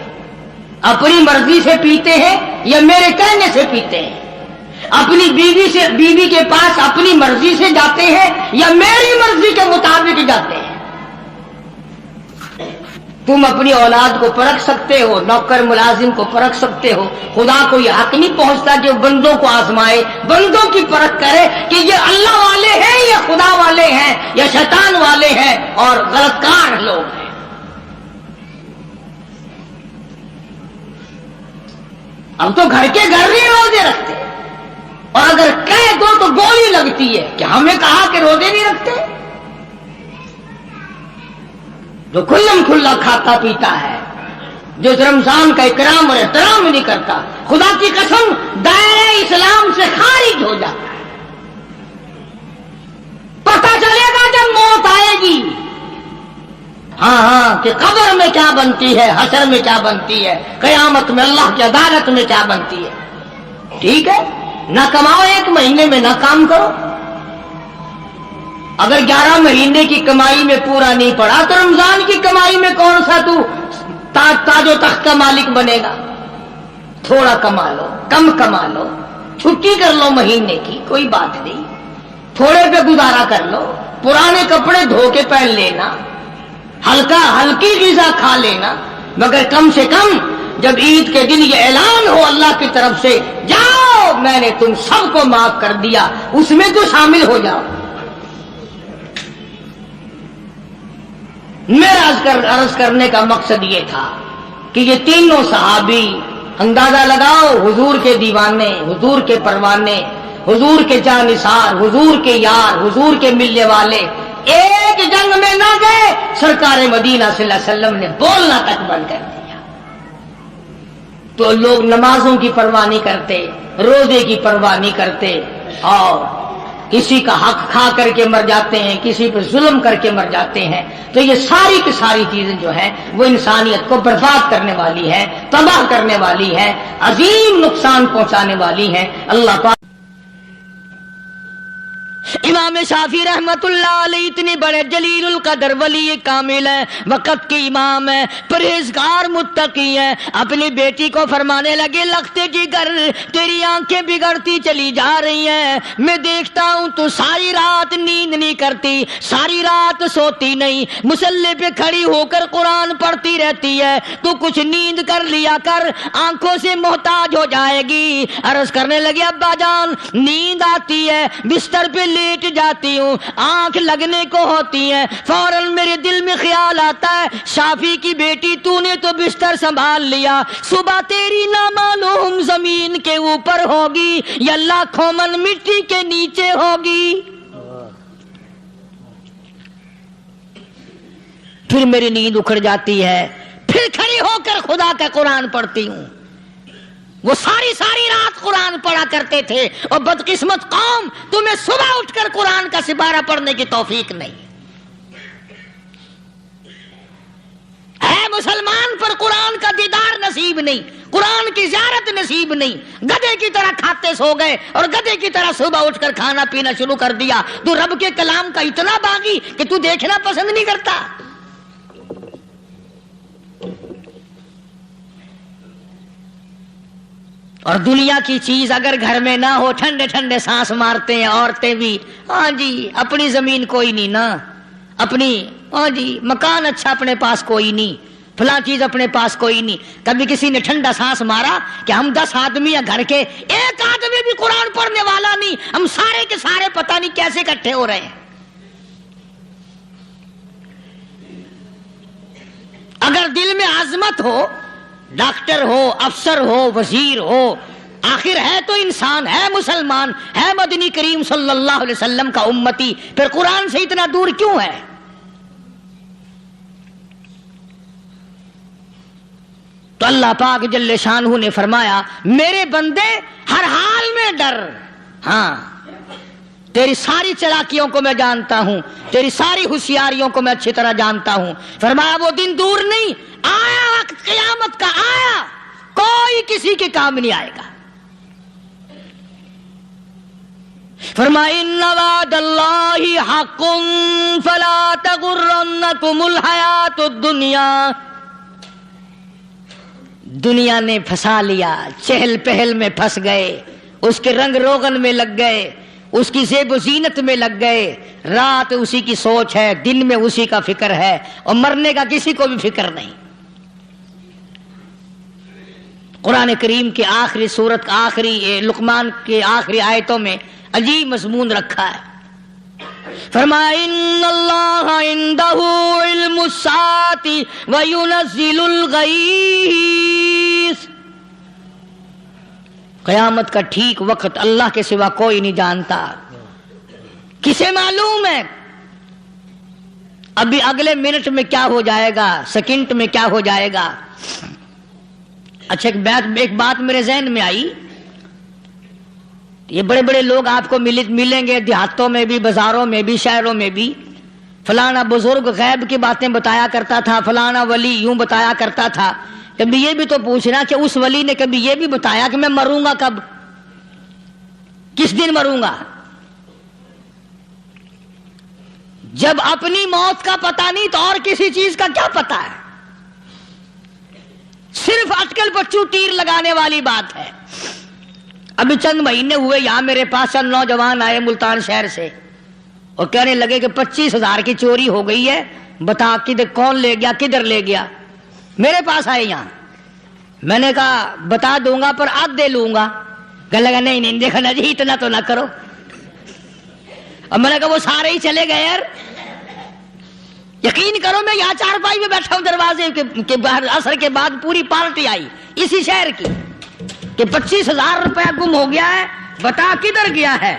اپنی مرضی سے پیتے ہیں یا میرے کہنے سے پیتے ہیں، اپنی بیوی کے پاس اپنی مرضی سے جاتے ہیں یا میری مرضی کے مطابق جاتے ہیں. تم اپنی اولاد کو پرکھ سکتے ہو، نوکر ملازم کو پرکھ سکتے ہو. خدا کو یہ حق نہیں پہنچتا کہ وہ بندوں کو آزمائے، بندوں کی پرکھ کرے کہ یہ اللہ والے ہیں یا خدا والے ہیں یا شیطان والے ہیں اور غلط کار لوگ ہیں. اب تو گھر کے گھر ہی روزے رکھتے، اور اگر کہہ دو تو گولی لگتی ہے کہ ہمیں کہا کہ روزے نہیں رکھتے. جو کھلم کھلا کھاتا پیتا ہے، جو رمضان کا اکرام اور احترام نہیں کرتا، خدا کی قسم دائرہ اسلام سے خارج ہو جاتا ہے. پتہ چلے گا جب موت آئے گی، ہاں کہ قبر میں کیا بنتی ہے، حشر میں کیا بنتی ہے، قیامت میں اللہ کی عدالت میں کیا بنتی ہے. ٹھیک ہے، نہ کماؤ، ایک مہینے میں نہ کام کرو. اگر 11 مہینے کی کمائی میں پورا نہیں پڑا تو رمضان کی کمائی میں کون سا تو تاج و تخت کا مالک بنے گا؟ تھوڑا کما لو، کم کما لو، چھٹی کر لو مہینے کی، کوئی بات نہیں، تھوڑے پہ گزارا کر لو، پرانے کپڑے دھو کے پہن لینا، ہلکی غذا کھا لینا، مگر کم سے کم جب عید کے دن یہ اعلان ہو اللہ کی طرف سے جاؤ میں نے تم سب کو معاف کر دیا، اس میں تو شامل ہو جاؤ۔ میرا عرض کرنے کا مقصد یہ تھا کہ یہ تینوں صحابی، اندازہ لگاؤ، حضور کے دیوانے، حضور کے پروانے، حضور کے جانثار، حضور کے یار، حضور کے ملنے والے، ایک جنگ میں نہ گئے، سرکار مدینہ صلی اللہ علیہ وسلم نے بولنا تک بند کر دیا۔ تو لوگ نمازوں کی پرواہ نہیں کرتے، روزے کی پرواہ نہیں کرتے، اور کسی کا حق کھا کر کے مر جاتے ہیں، کسی پہ ظلم کر کے مر جاتے ہیں۔ تو یہ ساری کی ساری چیزیں جو ہیں وہ انسانیت کو برباد کرنے والی ہیں، تباہ کرنے والی ہیں، عظیم نقصان پہنچانے والی ہیں۔ اللہ پاک امام شافعی رحمت اللہ علیہ اتنے بڑے جلیل القدر ولی کامل ہیں، وقت کے امام ہیں، پرہیزگار متقی ہیں، اپنی بیٹی کو فرمانے لگے لختے جگر تیری آنکھیں بگڑتی چلی جا رہی ہیں، میں دیکھتا ہوں تو ساری رات نیند نہیں کرتی، ساری رات سوتی نہیں، مصلی پہ کھڑی ہو کر قرآن پڑھتی رہتی ہے، تو کچھ نیند کر لیا کر، آنکھوں سے محتاج ہو جائے گی۔ عرض کرنے لگے ابا جان نیند آتی ہے، بستر پہ لیٹ جاتی ہوں، آنکھ لگنے کو ہوتی ہے، فوراً میرے دل میں خیال آتا ہے شافی کی بیٹی تو نے تو بستر سنبھال لیا، صبح تیری نہ معلوم زمین کے اوپر ہوگی یا لاکھوں من مٹی کے نیچے ہوگی۔ پھر میری نیند اکھڑ جاتی ہے، پھر کھڑی ہو کر خدا کا قرآن پڑھتی ہوں۔ وہ ساری رات قرآن پڑھا کرتے تھے، اور بدقسمت قوم تمہیں صبح اٹھ کر قرآن کا سپارہ پڑھنے کی توفیق نہیں ہے۔ مسلمان پر قرآن کا دیدار نصیب نہیں، قرآن کی زیارت نصیب نہیں، گدھے کی طرح کھاتے سو گئے اور گدھے کی طرح صبح اٹھ کر کھانا پینا شروع کر دیا۔ تو رب کے کلام کا اتنا باغی کہ تو دیکھنا پسند نہیں کرتا۔ اور دنیا کی چیز اگر گھر میں نہ ہو، ٹھنڈے ٹھنڈے سانس مارتے ہیں عورتیں بھی، ہاں جی اپنی زمین کوئی نہیں نا، اپنی ہاں جی مکان اچھا اپنے پاس کوئی نہیں، فلاں چیز اپنے پاس کوئی نہیں۔ کبھی کسی نے ٹھنڈا سانس مارا کہ ہم 10 آدمی ہیں گھر کے، ایک آدمی بھی قرآن پڑھنے والا نہیں، ہم سارے کے سارے پتہ نہیں کیسے اکٹھے ہو رہے ہیں۔ اگر دل میں عظمت ہو، ڈاکٹر ہو، افسر ہو، وزیر ہو، آخر ہے تو انسان، ہے مسلمان، ہے مدنی کریم صلی اللہ علیہ وسلم کا امتی، پھر قرآن سے اتنا دور کیوں ہے؟ تو اللہ پاک جل شانہ نے فرمایا میرے بندے ہر حال میں ڈر، ہاں تیری ساری چلاکیوں کو میں جانتا ہوں، تیری ساری ہوشیاریوں کو میں اچھی طرح جانتا ہوں۔ فرمایا وہ دن دور نہیں، آیا وقت قیامت کا، آیا، کوئی کسی کے کام نہیں آئے گا۔ فرمایا ان وعد اللہ حق فلا تغرنکم الحیات الدنیا۔ دنیا نے پھنسا لیا، چہل پہل میں پھنس گئے، اس کے رنگ روغن میں لگ گئے، اس کی زیب و زینت میں لگ گئے، رات اسی کی سوچ ہے، دن میں اسی کا فکر ہے، اور مرنے کا کسی کو بھی فکر نہیں۔ قرآن کریم کے آخری سورت کا آخری لقمان کے آخری آیتوں میں عجیب مضمون رکھا ہے۔ فرمایا ان اللہ عندہ علم الساعۃ وینزل الغیث۔ قیامت کا ٹھیک وقت اللہ کے سوا کوئی نہیں جانتا۔ کسے معلوم ہے ابھی اگلے منٹ میں کیا ہو جائے گا، سیکنڈ میں کیا ہو جائے گا؟ اچھا ایک بات میرے ذہن میں آئی، یہ بڑے بڑے لوگ آپ کو ملیں گے دیہاتوں میں بھی، بازاروں میں بھی، شہروں میں بھی، فلانا بزرگ غیب کی باتیں بتایا کرتا تھا، فلانا ولی یوں بتایا کرتا تھا۔ کبھی یہ بھی تو پوچھنا کہ اس ولی نے کبھی یہ بھی بتایا کہ میں مروں گا کب، کس دن مروں گا؟ جب اپنی موت کا پتہ نہیں تو اور کسی چیز کا کیا پتہ ہے؟ صرف اٹکل پچو تیر لگانے والی بات ہے۔ ابھی چند مہینے ہوئے یہاں میرے پاس چند نوجوان آئے ملتان شہر سے، اور کہنے لگے کہ 25,000 کی چوری ہو گئی ہے، بتا کدھر کون لے گیا، کدھر لے گیا؟ میرے پاس آئے یہاں میں نے کہا بتا دوں گا پر آدھے لوں گا. کہنے لگا نہیں نہیں دیکھنا جی اتنا تو نہ کرو. اب میں نے کہا وہ سارے ہی چلے گئے یار. یقین کرو میں یہاں چارپائی میں بیٹھا ہوں دروازے کے باہر, عصر کے بعد پوری پارٹی آئی اسی شہر کی کہ 25,000 روپیہ گم ہو گیا ہے, بتا کدھر گیا ہے.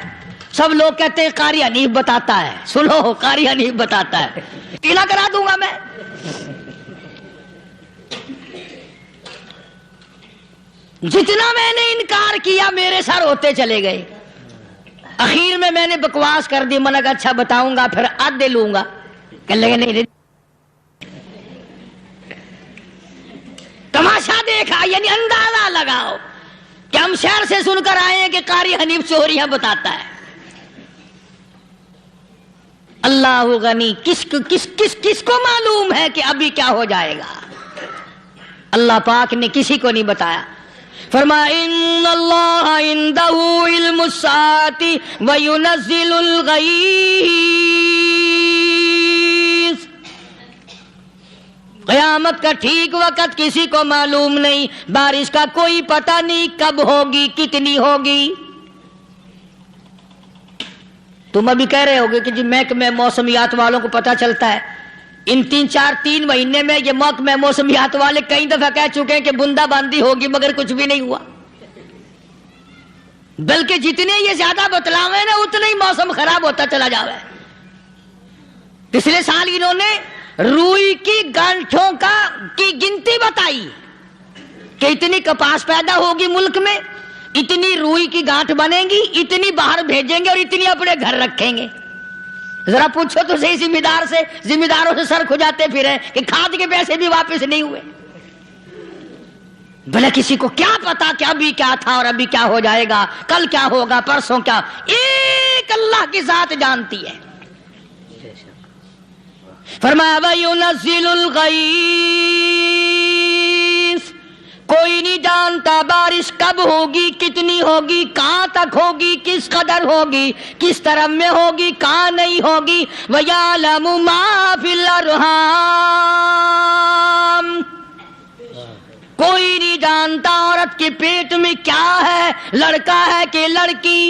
سب لوگ کہتے ہیں قاری حنیف بتاتا ہے. سنو قاری حنیف بتاتا ہے, ٹیلا کرا دوں گا میں. جتنا میں نے انکار کیا میرے سر ہوتے چلے گئے. اخیر میں نے بکواس کر دی. میں نے کہا اچھا بتاؤں گا پھر آدھے لوں گا. کہنے لگے نہیں. تماشا دیکھا یعنی اندازہ لگاؤ کہ ہم شہر سے سن کر آئے ہیں کہ قاری حنیف چوریاں بتاتا ہے. اللہ غنی, کس کو معلوم ہے کہ ابھی کیا ہو جائے گا. اللہ پاک نے کسی کو نہیں بتایا. فرمایا ان اللہ عندہ علم الساعۃ وینزل الغیث. قیامت کا ٹھیک وقت کسی کو معلوم نہیں, بارش کا کوئی پتہ نہیں کب ہوگی کتنی ہوگی. تم ابھی کہہ رہے ہوگے کہ جی محکمہ موسمیات والوں کو پتہ چلتا ہے. ان 3 مہینے میں یہ محکمہ موسمیات والے کئی دفعہ کہہ چکے ہیں کہ بندہ باندی ہوگی مگر کچھ بھی نہیں ہوا. بلکہ جتنے یہ زیادہ بتلاوے نا اتنا ہی موسم خراب ہوتا چلا جاوے. پچھلے سال انہوں نے روئی کی گانٹھوں کی گنتی بتائی کہ اتنی کپاس پیدا ہوگی ملک میں, اتنی روئی کی گانٹھ بنے گی, اتنی باہر بھیجیں گے اور اتنی اپنے گھر رکھیں گے. ذرا پوچھو تو صحیح ذمہ داروں سے سر کھجاتے پھرے کہ کھاد کے پیسے بھی واپس نہیں ہوئے. بھلا کسی کو کیا پتا کہ ابھی کیا تھا اور ابھی کیا ہو جائے گا, کل کیا ہوگا, پرسوں کیا. ایک اللہ کی ذات جانتی ہے. فرمایا وَيُنَزِّلُ الْغَيْثَ, کوئی نہیں جانتا بارش کب ہوگی, کتنی ہوگی, کہاں تک ہوگی, کس قدر ہوگی, کس طرح میں ہوگی, کہاں نہیں ہوگی. وَيَعْلَمُ مَا فِي الْأَرْحَامِ, کوئی نہیں جانتا عورت کے پیٹ میں کیا ہے, لڑکا ہے کہ لڑکی.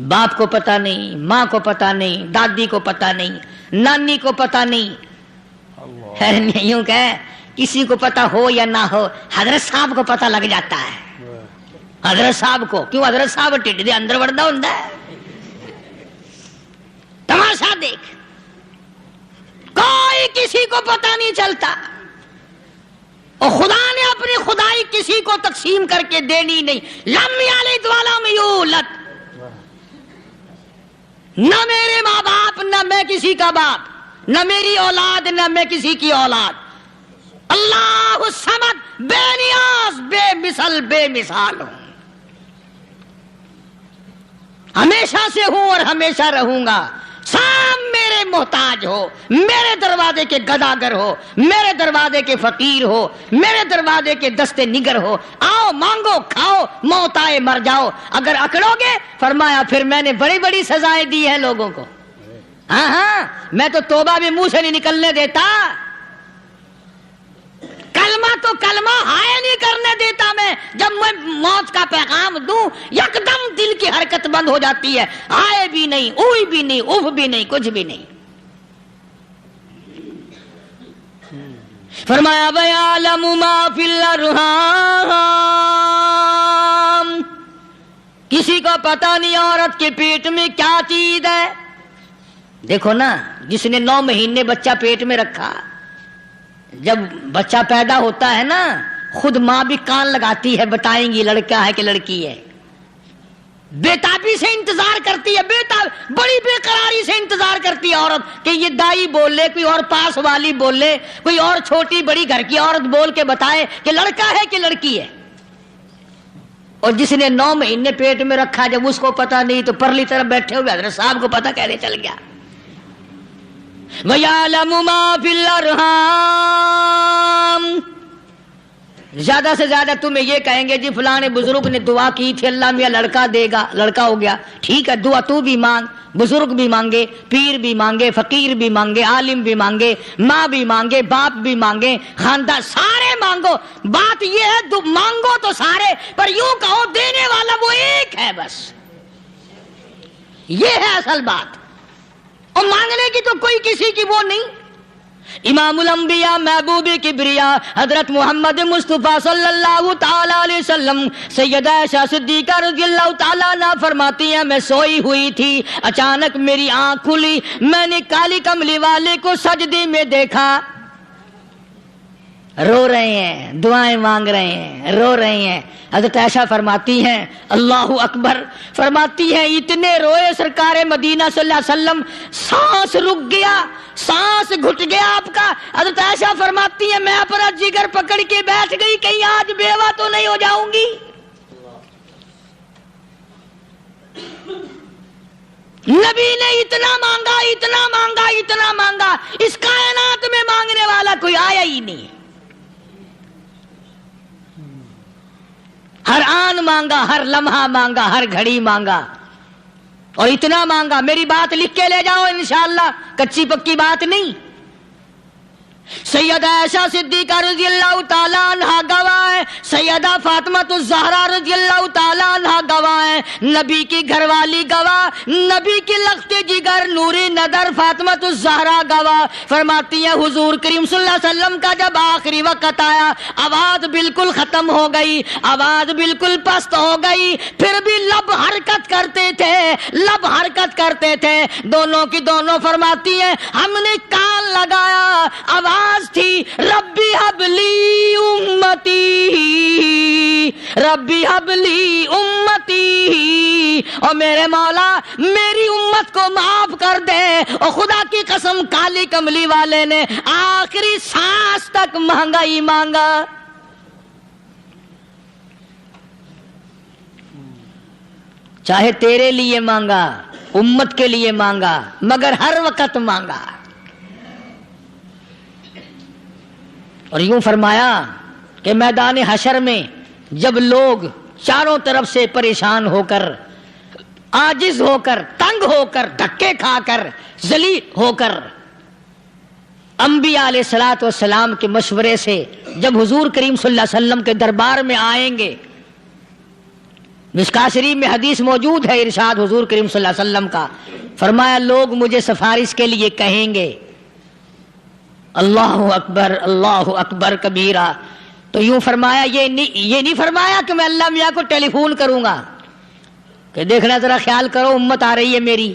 باپ کو پتا نہیں, ماں کو پتا نہیں, دادی کو پتا نہیں, نانی کو پتا نہیں. یوں کہ کسی کو پتا ہو یا نہ ہو, حضرت صاحب کو پتا لگ جاتا ہے. حضرت صاحب کو کیوں, حضرت صاحب ٹھڈ دے اندر وڑدا ہوندا ہے. تماشا دیکھ, کوئی کسی کو پتا نہیں چلتا. اور خدا نے اپنی خدائی کسی کو تقسیم کر کے دینی نہیں. لم یلد ولم یولد, نہ میرے ماں باپ, نہ میں کسی کا باپ, نہ میری اولاد, نہ میں کسی کی اولاد. اللہ الصمد, بے نیاز, بے مثل, بے مثال ہوں. ہمیشہ سے ہوں اور ہمیشہ رہوں گا. سب میرے محتاج ہو, میرے دروازے کے گداگر ہو, میرے دروازے کے فقیر ہو, میرے دروازے کے دستے نگر ہو. آؤ مانگو کھاؤ, موت آئے مر جاؤ. اگر اکڑو گے فرمایا پھر میں نے بڑی بڑی سزائیں دی ہیں لوگوں کو. ہاں میں تو توبہ بھی منہ سے نہیں نکلنے دیتا. کلمہ تو کلمہ ہائے نہیں کرنے دیتا میں. جب میں موت کا پیغام دوں یکدم دل کی حرکت بند ہو جاتی ہے. ہائے بھی نہیں, اوئی بھی نہیں, اف بھی نہیں, کچھ بھی نہیں. فرمایا وَيَعْلَمُ مَا فِي الْأَرْحَامِ, کسی کو پتا نہیں عورت کے پیٹ میں کیا چیز ہے. دیکھو نا, جس نے 9 مہینے بچہ پیٹ میں رکھا, جب بچہ پیدا ہوتا ہے نا خود ماں بھی کان لگاتی ہے, بتائیں گی لڑکا ہے کہ لڑکی ہے. بےتابی سے انتظار کرتی ہے, بڑی بے قراری سے انتظار کرتی ہے عورت کہ یہ دائی بول لے, کوئی اور پاس والی بول لے, کوئی اور چھوٹی بڑی گھر کی عورت بول کے بتائے کہ لڑکا ہے کہ لڑکی ہے. اور جس نے 9 مہینے پیٹ میں رکھا, جب اس کو پتا نہیں تو پرلی طرف بیٹھے ہوئے حضرت صاحب کو پتا کیسے چل گیا. وَيَعْلَمُ مَا فِي الْأَرْحَامِ, زیادہ سے زیادہ تمہیں یہ کہیں گے جی فلاں بزرگ نے دعا کی تھی اللہ میاں لڑکا دے گا، لڑکا ہو گیا، ٹھیک ہے دعا تو بھی مانگ، بزرگ بھی مانگے، پیر بھی مانگے، فقیر بھی مانگے، عالم بھی مانگے، ماں بھی مانگے، باپ بھی مانگے، خاندان سارے مانگو، بات یہ ہے مانگو تو سارے، پر یوں کہو دینے والا وہ ایک ہے بس، یہ ہے اصل بات، اور مانگنے کی تو کوئی کسی کی وہ نہیں۔ امام الانبیاء محبوب کبریا حضرت محمد مصطفیٰ صلی اللہ تعالی علیہ وسلم سیدہ عائشہ صدیقہ رضی اللہ تعالیٰ عنہ فرماتی ہیں میں سوئی ہوئی تھی، اچانک میری آنکھ کھلی، میں نے کالی کملی والے کو سجدے میں دیکھا، رو رہے ہیں، دعائیں مانگ رہے ہیں، رو رہے ہیں۔ حضرت عائشہ فرماتی ہیں اللہ اکبر، فرماتی ہیں اتنے روئے سرکار مدینہ صلی اللہ علیہ وسلم، سانس رک گیا، سانس گھٹ گیا آپ کا۔ حضرت عائشہ فرماتی ہیں میں اپنا جگر پکڑ کے بیٹھ گئی، کہیں آج بیوہ تو نہیں ہو جاؤں گی۔ نبی نے اتنا مانگا، اتنا مانگا، اتنا مانگا، اس کائنات میں مانگنے والا کوئی آیا ہی نہیں، ہر آن مانگا، ہر لمحہ مانگا، ہر گھڑی مانگا، اور اتنا مانگا۔ میری بات لکھ کے لے جاؤ انشاءاللہ، کچی پکی بات نہیں۔ سیدہ عائشہ صدیقہ رضی اللہ تعالیٰ عنہ گواہ ہے، سیدہ فاطمہ الزہرا رضی اللہ تعالیٰ عنہ گواہ ہے، نبی کی گھر والی گواہ، نبی کی لخت جگر نوری نظر فاطمہ الزہرا گواہ، فرماتی ہیں حضور کریم صلی اللہ علیہ وسلم کا جب آخری وقت آیا، آواز بالکل ختم ہو گئی، آواز بالکل پست ہو گئی، پھر بھی لب حرکت کرتے تھے، لب حرکت کرتے تھے، دونوں کی دونوں فرماتی ہیں ہم نے کان لگایا، آواز تھی ربی حبلی امتی، ربی حبلی امتی، اور میرے مولا میری امت کو معاف کر دے۔ اور خدا کی قسم کالی کملی والے نے آخری سانس تک مانگا ہی مانگا۔ چاہے تیرے لیے مانگا، امت کے لیے مانگا، مگر ہر وقت مانگا۔ اور یوں فرمایا کہ میدان حشر میں جب لوگ چاروں طرف سے پریشان ہو کر، عاجز ہو کر، تنگ ہو کر، دھکے کھا کر، ذلیل ہو کر، انبیاء علیہ الصلوۃ والسلام کے مشورے سے جب حضور کریم صلی اللہ علیہ وسلم کے دربار میں آئیں گے، مشکاۃ شریف میں حدیث موجود ہے، ارشاد حضور کریم صلی اللہ علیہ وسلم کا، فرمایا لوگ مجھے سفارش کے لیے کہیں گے اللہ اکبر کبیرہ، تو یوں فرمایا یہ نہیں فرمایا کہ میں اللہ میاں کو ٹیلی فون کروں گا کہ دیکھنا ذرا خیال کرو امت آ رہی ہے میری،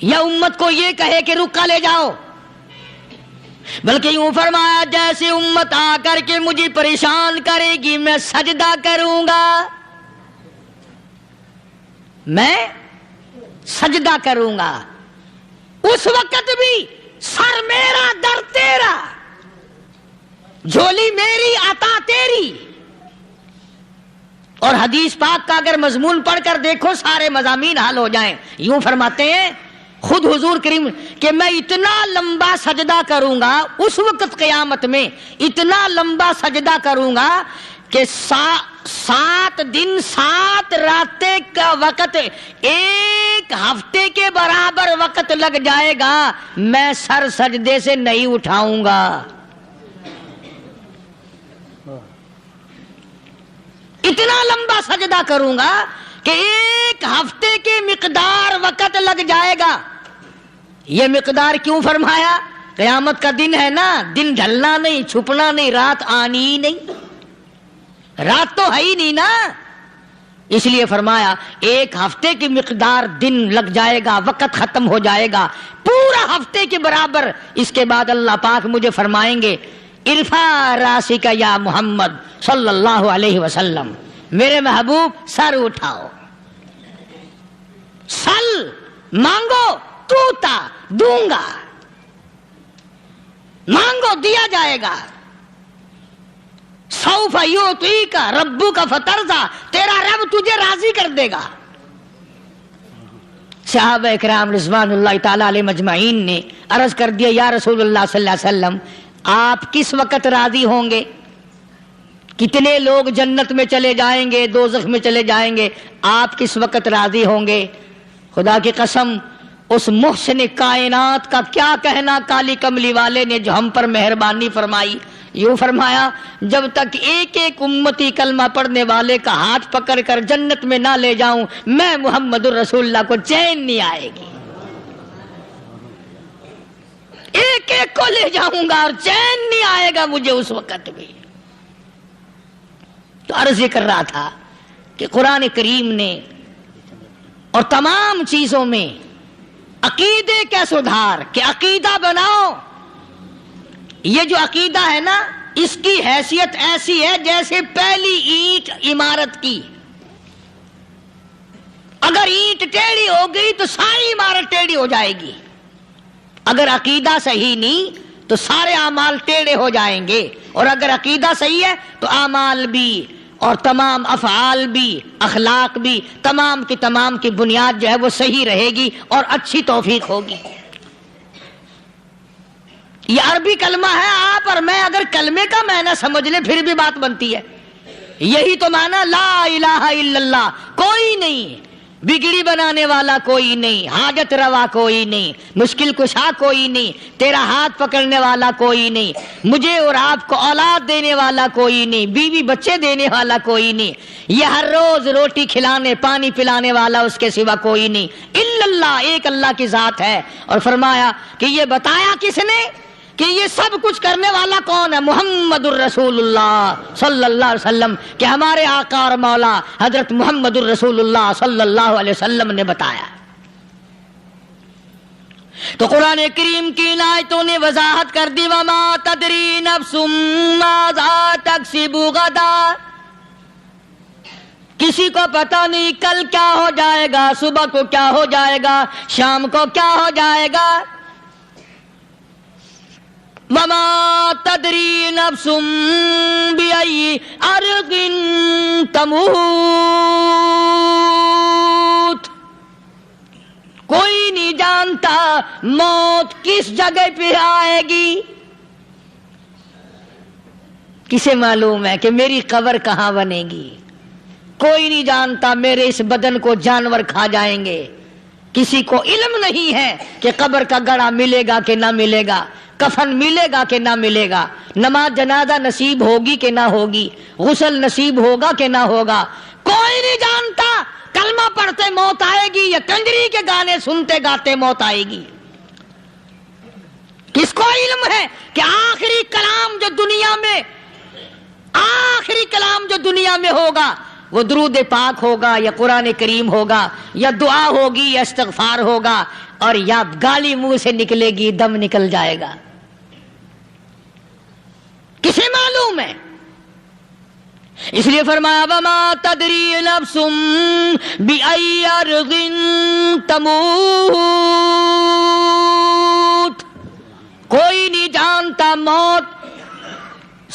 یا امت کو یہ کہے کہ رکا لے جاؤ، بلکہ یوں فرمایا جیسے امت آ کر کے مجھے پریشان کرے گی میں سجدہ کروں گا، میں سجدہ کروں گا، اس وقت بھی سر میرا در تیرا، جھولی میری عطا تیری۔ اور حدیث پاک کا اگر مضمون پڑھ کر دیکھو سارے مضامین حل ہو جائیں۔ یوں فرماتے ہیں خود حضور کریم کہ میں اتنا لمبا سجدہ کروں گا اس وقت قیامت میں، اتنا لمبا سجدہ کروں گا کہ 7 دن 7 راتیں کا وقت ایک ہفتے کے برابر وقت لگ جائے گا، میں سر سجدے سے نہیں اٹھاؤں گا۔ اتنا لمبا سجدہ کروں گا کہ ایک ہفتے کے مقدار وقت لگ جائے گا۔ یہ مقدار کیوں فرمایا؟ قیامت کا دن ہے نا، دن ڈھلنا نہیں، چھپنا نہیں، رات آنی ہی نہیں، رات تو ہے ہی نہیں نا، اس لیے فرمایا ایک ہفتے کی مقدار دن لگ جائے گا، وقت ختم ہو جائے گا پورا ہفتے کے برابر۔ اس کے بعد اللہ پاک مجھے فرمائیں گے ارفع راسک یا محمد صلی اللہ علیہ وسلم، میرے محبوب سر اٹھاؤ، سل مانگو توتا دوں گا، مانگو دیا جائے گا، سوف یعطیک ربک فترضی، تیرا رب تجھے راضی کر دے گا۔ صحابہ کرام رضوان اللہ تعالی علیہ مجمعین نے عرض کر دیا یا رسول اللہ صلی اللہ علیہ وسلم آپ کس وقت راضی ہوں گے؟ کتنے لوگ جنت میں چلے جائیں گے، دوزخ میں چلے جائیں گے، آپ کس وقت راضی ہوں گے؟ خدا کی قسم اس محسن کائنات کا کیا کہنا کالی کملی والے نے جو ہم پر مہربانی فرمائی. یوں فرمایا جب تک ایک ایک امتی کلمہ پڑھنے والے کا ہاتھ پکڑ کر جنت میں نہ لے جاؤں میں محمد الرسول اللہ کو چین نہیں آئے گی. ایک ایک کو لے جاؤں گا اور چین نہیں آئے گا مجھے اس وقت بھی. تو عرض یہ کر رہا تھا کہ قرآن کریم نے اور تمام چیزوں میں عقیدے کا سدھار کہ عقیدہ بناؤ. یہ جو عقیدہ ہے نا اس کی حیثیت ایسی ہے جیسے پہلی اینٹ عمارت کی. اگر اینٹ ٹیڑھی ہو گئی تو ساری عمارت ٹیڑھی ہو جائے گی. اگر عقیدہ صحیح نہیں تو سارے اعمال ٹیڑھے ہو جائیں گے، اور اگر عقیدہ صحیح ہے تو اعمال بھی اور تمام افعال بھی اخلاق بھی تمام کی بنیاد جو ہے وہ صحیح رہے گی اور اچھی توفیق ہوگی. یہ عربی کلمہ ہے، آپ اور میں اگر کلمے کا معنی سمجھ لیں پھر بھی بات بنتی ہے. یہی تو معنی لا الہ الا اللہ. کوئی نہیں بگڑی بنانے والا، کوئی نہیں حاجت روا، کوئی نہیں مشکل کشا، کوئی نہیں تیرا ہاتھ پکڑنے والا، کوئی نہیں مجھے اور آپ کو اولاد دینے والا، کوئی نہیں بیوی بچے دینے والا، کوئی نہیں یہ ہر روز روٹی کھلانے پانی پلانے والا اس کے سوا کوئی نہیں الا اللہ. ایک اللہ کی ذات ہے. اور فرمایا کہ یہ بتایا کس نے کہ یہ سب کچھ کرنے والا کون ہے؟ محمد الرسول اللہ صلی اللہ علیہ وسلم، کہ ہمارے آقا اور مولا حضرت محمد الرسول اللہ صلی اللہ علیہ وسلم نے بتایا. تو قرآن کریم کی ان آیتوں نے وضاحت کر دی وما تدری نفس ماذا تکسب غدا. کسی کو پتہ نہیں کل کیا ہو جائے گا، صبح کو کیا ہو جائے گا، شام کو کیا ہو جائے گا. وما تدری نفس بأي أرض تموت. کوئی نہیں جانتا موت کس جگہ پہ آئے گی. کسے معلوم ہے کہ میری قبر کہاں بنے گی؟ کوئی نہیں جانتا میرے اس بدن کو جانور کھا جائیں گے. کسی کو علم نہیں ہے کہ قبر کا گڑھا ملے گا کہ نہ ملے گا، کفن ملے گا کہ نہ ملے گا، نماز جنازہ نصیب ہوگی کہ نہ ہوگی، غسل نصیب ہوگا کہ نہ ہوگا. کوئی نہیں جانتا کلمہ پڑھتے موت آئے گی یا کنجری کے گانے سنتے گاتے موت آئے گی. کس کو علم ہے کہ آخری کلام جو دنیا میں ہوگا وہ درود پاک ہوگا یا قرآن کریم ہوگا یا دعا ہوگی یا استغفار ہوگا، اور یا گالی منہ سے نکلے گی دم نکل جائے گا. کسے معلوم ہے؟ اس لیے فرمایا وما تدری نفس بأي أرض تموت. کوئی نہیں جانتا موت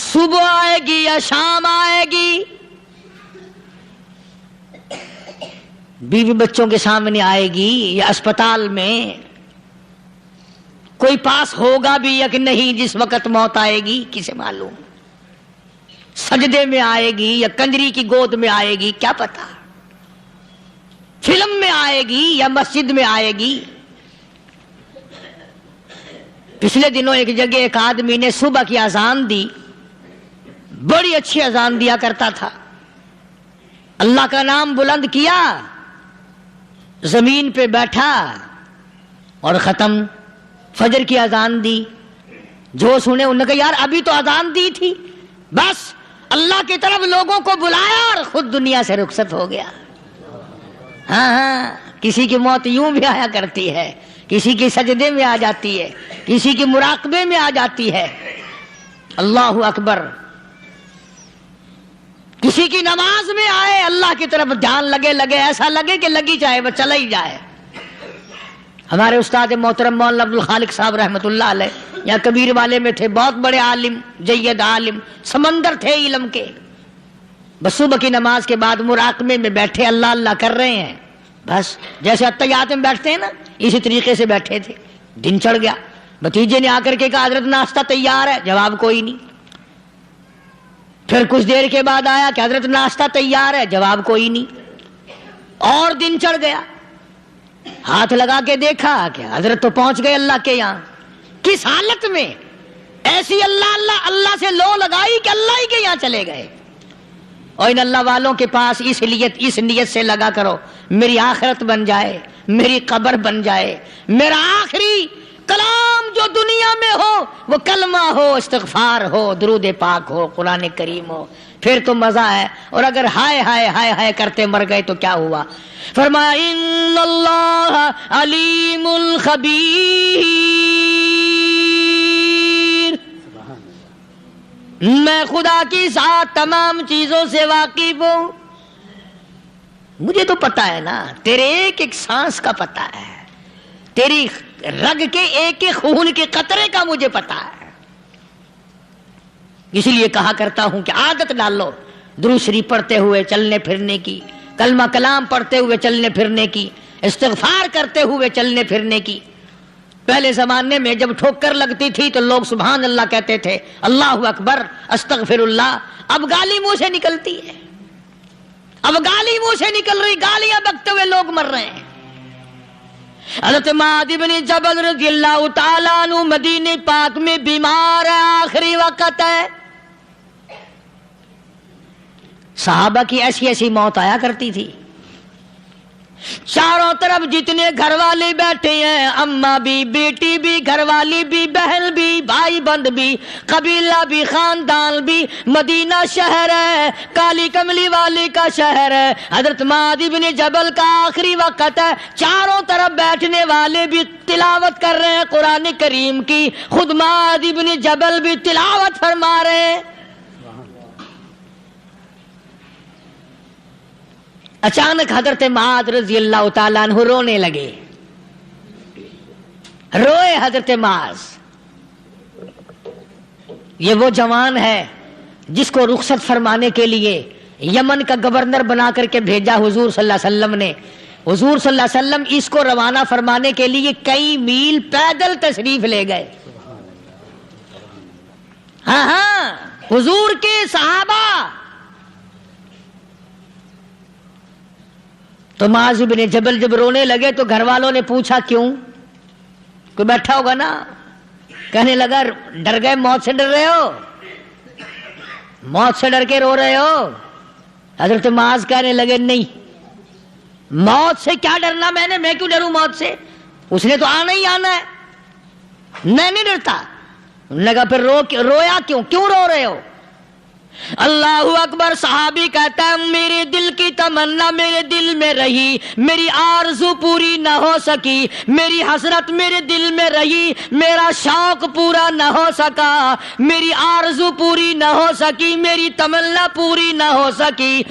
صبح آئے گی یا شام آئے گی، بیوی بچوں کے سامنے آئے گی یا اسپتال میں، کوئی پاس ہوگا بھی یا کہ نہیں جس وقت موت آئے گی کسے معلوم. سجدے میں آئے گی یا کنجری کی گود میں آئے گی کیا پتا، فلم میں آئے گی یا مسجد میں آئے گی. پچھلے دنوں ایک جگہ ایک آدمی نے صبح کی اذان دی، بڑی اچھی اذان دیا کرتا تھا، اللہ کا نام بلند کیا، زمین پہ بیٹھا اور ختم. فجر کی اذان دی، جو سنے انہوں نے کہا یار ابھی تو اذان دی تھی. بس اللہ کی طرف لوگوں کو بلایا اور خود دنیا سے رخصت ہو گیا. ہاں کسی کی موت یوں بھی آیا کرتی ہے، کسی کی سجدے میں آ جاتی ہے، کسی کی مراقبے میں آ جاتی ہے. اللہ اکبر. کسی کی نماز میں آئے، اللہ کی طرف دھیان لگے ایسا لگے کہ لگی جائے وہ چلا ہی جائے. ہمارے استاد محترم مولانا عبد الخالق صاحب رحمۃ اللہ علیہ یہاں کبیر والے میں تھے، بہت بڑے عالم، جید عالم، سمندر تھے علم کے. بس صبح کی نماز کے بعد مراقبے میں بیٹھے اللہ اللہ کر رہے ہیں، بس جیسے اتحیات میں بیٹھتے ہیں نا اسی طریقے سے بیٹھے تھے. دن چڑھ گیا، بھتیجے نے آ کر کے کہا حضرت ناشتہ تیار ہے، جواب کوئی نہیں. پھر کچھ دیر کے بعد آیا کہ حضرت ناشتہ تیار ہے، جواب کوئی نہیں۔ اور دن چڑھ گیا، ہاتھ لگا کے دیکھا کہ حضرت تو پہنچ گئے اللہ کے یہاں۔ کس حالت میں؟ ایسی اللہ اللہ اللہ سے لو لگائی کہ اللہ ہی کے یہاں چلے گئے۔ اور ان اللہ والوں کے پاس اس نیت سے لگا کرو میری آخرت بن جائے، میری قبر بن جائے، میرا آخری کلام جو دنیا میں ہو وہ کلمہ ہو، استغفار ہو، درود پاک ہو، قرآن کریم ہو، پھر تو مزہ ہے۔ اور اگر ہائے ہائے ہائے ہائے کرتے مر گئے تو کیا ہوا؟ فرمایا ان اللہ علیم الخبیر، میں خدا کی ذات تمام چیزوں سے واقف ہوں، مجھے تو پتا ہے نا، تیرے ایک ایک سانس کا پتا ہے، تیری رگ کے ایک ایک خون کے قطرے کا مجھے پتا ہے۔ اس لیے کہا کرتا ہوں کہ عادت ڈال لو درود شریف پڑھتے ہوئے چلنے پھرنے کی، کلمہ کلام پڑھتے ہوئے چلنے پھرنے کی، استغفار کرتے ہوئے چلنے پھرنے کی۔ پہلے زمانے میں جب ٹھوکر لگتی تھی تو لوگ سبحان اللہ کہتے تھے، اللہ اکبر، استغفر اللہ۔ اب گالی منہ سے نکلتی ہے، اب گالی منہ سے نکل رہی، گالیاں بکتے ہوئے لوگ مر رہے ہیں۔ حضرت معاذ بن جبل رضی اللہ تعالیٰ عنہ مدینے پاک میں بیمار ہے، آخری وقت ہے۔ صحابہ کی ایسی ایسی موت آیا کرتی تھی، چاروں طرف جتنے گھر والے بیٹھے ہیں، اماں بھی، بیٹی بھی، گھر والی بھی، بہن بھی، بھائی بند بھی، قبیلہ بھی، خاندان بھی، مدینہ شہر ہے، کالی کملی والے کا شہر ہے۔ حضرت معاذ بن جبل کا آخری وقت ہے، چاروں طرف بیٹھنے والے بھی تلاوت کر رہے ہیں قرآن کریم کی، خود معاذ بن جبل بھی تلاوت فرما رہے ہیں۔ اچانک حضرت معاذ رضی اللہ تعالیٰ عنہ رونے لگے، روئے حضرت معاذ۔ یہ وہ جوان ہے جس کو رخصت فرمانے کے لیے یمن کا گورنر بنا کر کے بھیجا حضور صلی اللہ علیہ وسلم نے۔ حضور صلی اللہ علیہ وسلم اس کو روانہ فرمانے کے لیے کئی میل پیدل تشریف لے گئے۔ ہاں حضور کے صحابہ۔ تو معاذ بن جبل جب رونے لگے تو گھر والوں نے پوچھا کیوں؟ کوئی بیٹھا ہوگا نا، کہنے لگا ڈر گئے، موت سے ڈر رہے ہو، موت سے ڈر کے رو رہے ہو؟ حضرت معاذ کہنے لگے نہیں، موت سے کیا ڈرنا، میں کیوں ڈروں موت سے، اس نے تو آنا ہی آنا ہے، میں نہیں ڈرتا۔ انہوں نے کہا پھر رویا کیوں رو رہے ہو؟ اللہ اکبر۔ صحابی کہتا ہے میرے دل کی تمنا میرے دل میں رہی، میری آرزو پوری نہ ہو سکی، میری حسرت میرے دل میں رہی، میرا شوق پورا نہ ہو سکا، میری آرزو پوری نہ ہو سکی، میری تمنا پوری نہ ہو سکی،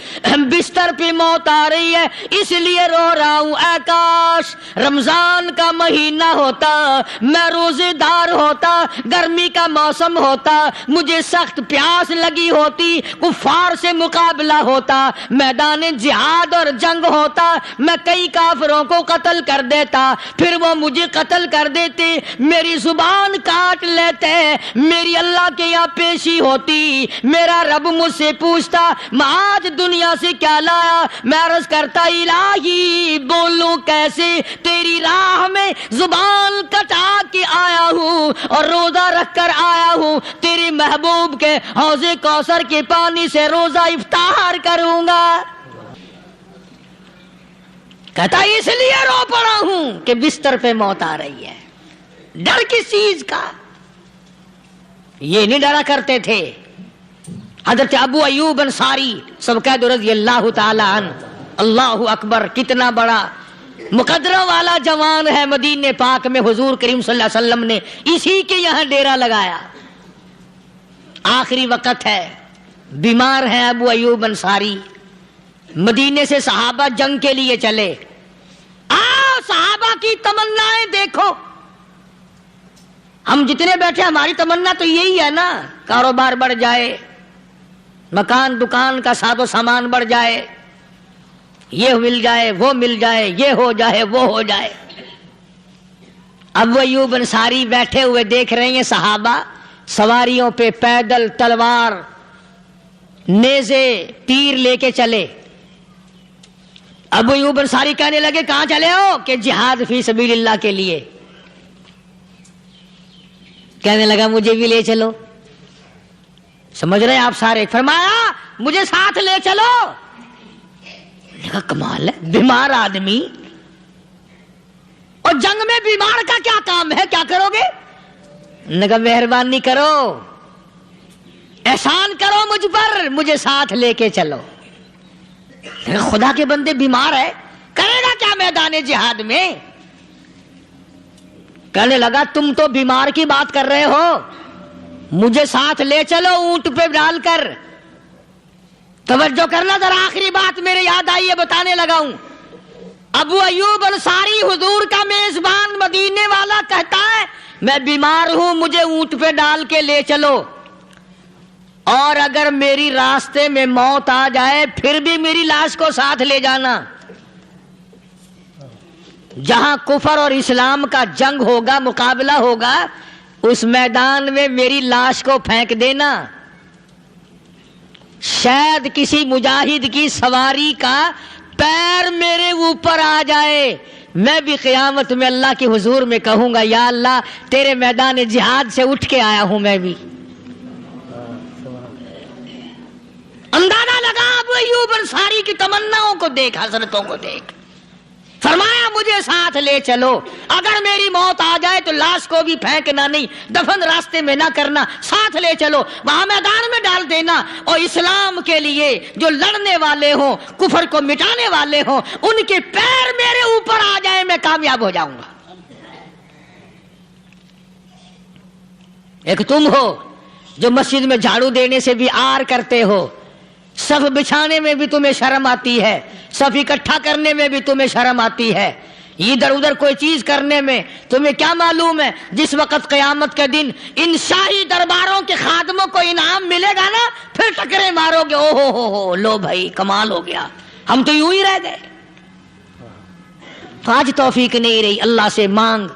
بستر پہ موت آ رہی ہے اس لیے رو رہا ہوں۔ اے کاش رمضان کا مہینہ ہوتا، میں روزے دار ہوتا، گرمی کا موسم ہوتا، مجھے سخت پیاس لگی ہوتی، کفار سے مقابلہ ہوتا، میدان جہاد اور جنگ ہوتا، میں کئی کافروں کو قتل کر دیتا، پھر وہ مجھے قتل کر دیتے، میری زبان کاٹ لیتے، میری اللہ کے یہاں پیشی ہوتی، میرا رب مجھ سے پوچھتا معاذ دنیا سے کیا لایا؟ میں عرض کرتا الہی بولوں کیسے، تیری راہ میں زبان کٹا کے آیا ہوں اور روزہ رکھ کر آیا ہوں، تیرے محبوب کے حوض کوثر کے پانی سے روزہ افطار کروں گا۔ کہتا اس لیے رو پڑا ہوں کہ بستر پہ موت آ رہی ہے۔ ڈر کس چیز کا؟ یہ نہیں ڈرا کرتے تھے۔ حضرت ابو ایوب انصاری سب کہہ دو رضی اللہ تعالی عنہ۔ اللہ اکبر، کتنا بڑا مقدرہ والا جوان ہے۔ مدینے پاک میں حضور کریم صلی اللہ علیہ وسلم نے اسی کے یہاں ڈیرا لگایا۔ آخری وقت ہے، بیمار ہے ابو ایوب انصاری۔ مدینے سے صحابہ جنگ کے لیے چلے۔ آؤ صحابہ کی تمنائیں دیکھو، ہم جتنے بیٹھے ہماری تمنا تو یہی ہے نا، کاروبار بڑھ جائے، مکان دکان کا ساز و سامان بڑھ جائے، یہ مل جائے وہ مل جائے، یہ ہو جائے وہ ہو جائے۔ ابو ایوب انصاری بیٹھے ہوئے دیکھ رہے ہیں صحابہ سواریوں پہ پیدل تلوار نیزے تیر لے کے چلے. ابو ایوب انصاری کہنے لگے کہاں چلے ہو؟ کہ جہاد فی سبیل اللہ کے لیے. کہنے لگا مجھے بھی لے چلو. سمجھ رہے آپ سارے؟ فرمایا مجھے ساتھ لے چلو. کہا کمال ہے، بیمار آدمی اور جنگ میں بیمار کا کیا کام ہے، کیا کرو گے؟ نے کہا مہربانی کرو، احسان کرو مجھ پر، مجھے ساتھ لے کے چلو. خدا کے بندے بیمار ہے، کرے گا کیا میدان جہاد میں؟ کہنے لگا تم تو بیمار کی بات کر رہے ہو، مجھے ساتھ لے چلو اونٹ پہ ڈال کر. توجہ کرنا ذرا، آخری بات میرے یاد آئی ہے، بتانے لگا ہوں. ابو ایوب انصاری حضور کا میزبان مدینے والا کہتا ہے میں بیمار ہوں، مجھے اونٹ پہ ڈال کے لے چلو، اور اگر میری راستے میں موت آ جائے پھر بھی میری لاش کو ساتھ لے جانا. جہاں کفر اور اسلام کا جنگ ہوگا، مقابلہ ہوگا، اس میدان میں میری لاش کو پھینک دینا. شاید کسی مجاہد کی سواری کا پیر میرے اوپر آ جائے، میں بھی قیامت میں اللہ کے حضور میں کہوں گا یا اللہ تیرے میدان جہاد سے اٹھ کے آیا ہوں میں بھی. اندازہ لگا ابو ایوب انصاری کی تمناؤں کو دیکھ، حسرتوں کو دیکھ. فرمایا مجھے ساتھ لے چلو، اگر میری موت آ جائے تو لاش کو بھی پھینکنا نہیں، دفن راستے میں نہ کرنا، ساتھ لے چلو، وہاں میدان میں ڈال دینا، اور اسلام کے لیے جو لڑنے والے ہوں، کفر کو مٹانے والے ہوں، ان کے پیر میرے اوپر آ جائے میں کامیاب ہو جاؤں گا. ایک تم ہو جو مسجد میں جھاڑو دینے سے بھی آر کرتے ہو، صف بچھانے میں بھی تمہیں شرم آتی ہے، صف اکٹھا کرنے میں بھی تمہیں شرم آتی ہے، ادھر ادھر کوئی چیز کرنے میں تمہیں کیا معلوم ہے جس وقت قیامت کے دن ان شاہی درباروں کے خادموں کو انعام ملے گا نا، پھر ٹکرے مارو گے، او ہو لو بھائی کمال ہو گیا، ہم تو یوں ہی رہ گئے. آج توفیق نہیں رہی، اللہ سے مانگ،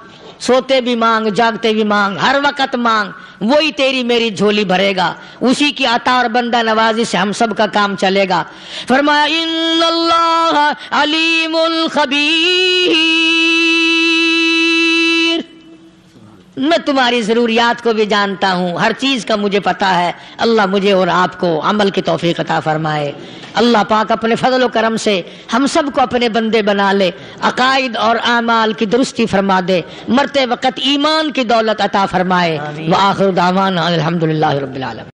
سوتے بھی مانگ، جاگتے بھی مانگ، ہر وقت مانگ، وہی تیری میری جھولی بھرے گا، اسی کی عطا اور بندہ نوازی سے ہم سب کا کام چلے گا. فرمایا ان اللہ علیم خبیر، میں تمہاری ضروریات کو بھی جانتا ہوں، ہر چیز کا مجھے پتا ہے. اللہ مجھے اور آپ کو عمل کی توفیق عطا فرمائے. اللہ پاک اپنے فضل و کرم سے ہم سب کو اپنے بندے بنا لے، عقائد اور اعمال کی درستی فرما دے، مرتے وقت ایمان کی دولت عطا فرمائے. وآخر دعوانا الحمدللہ رب العالمین.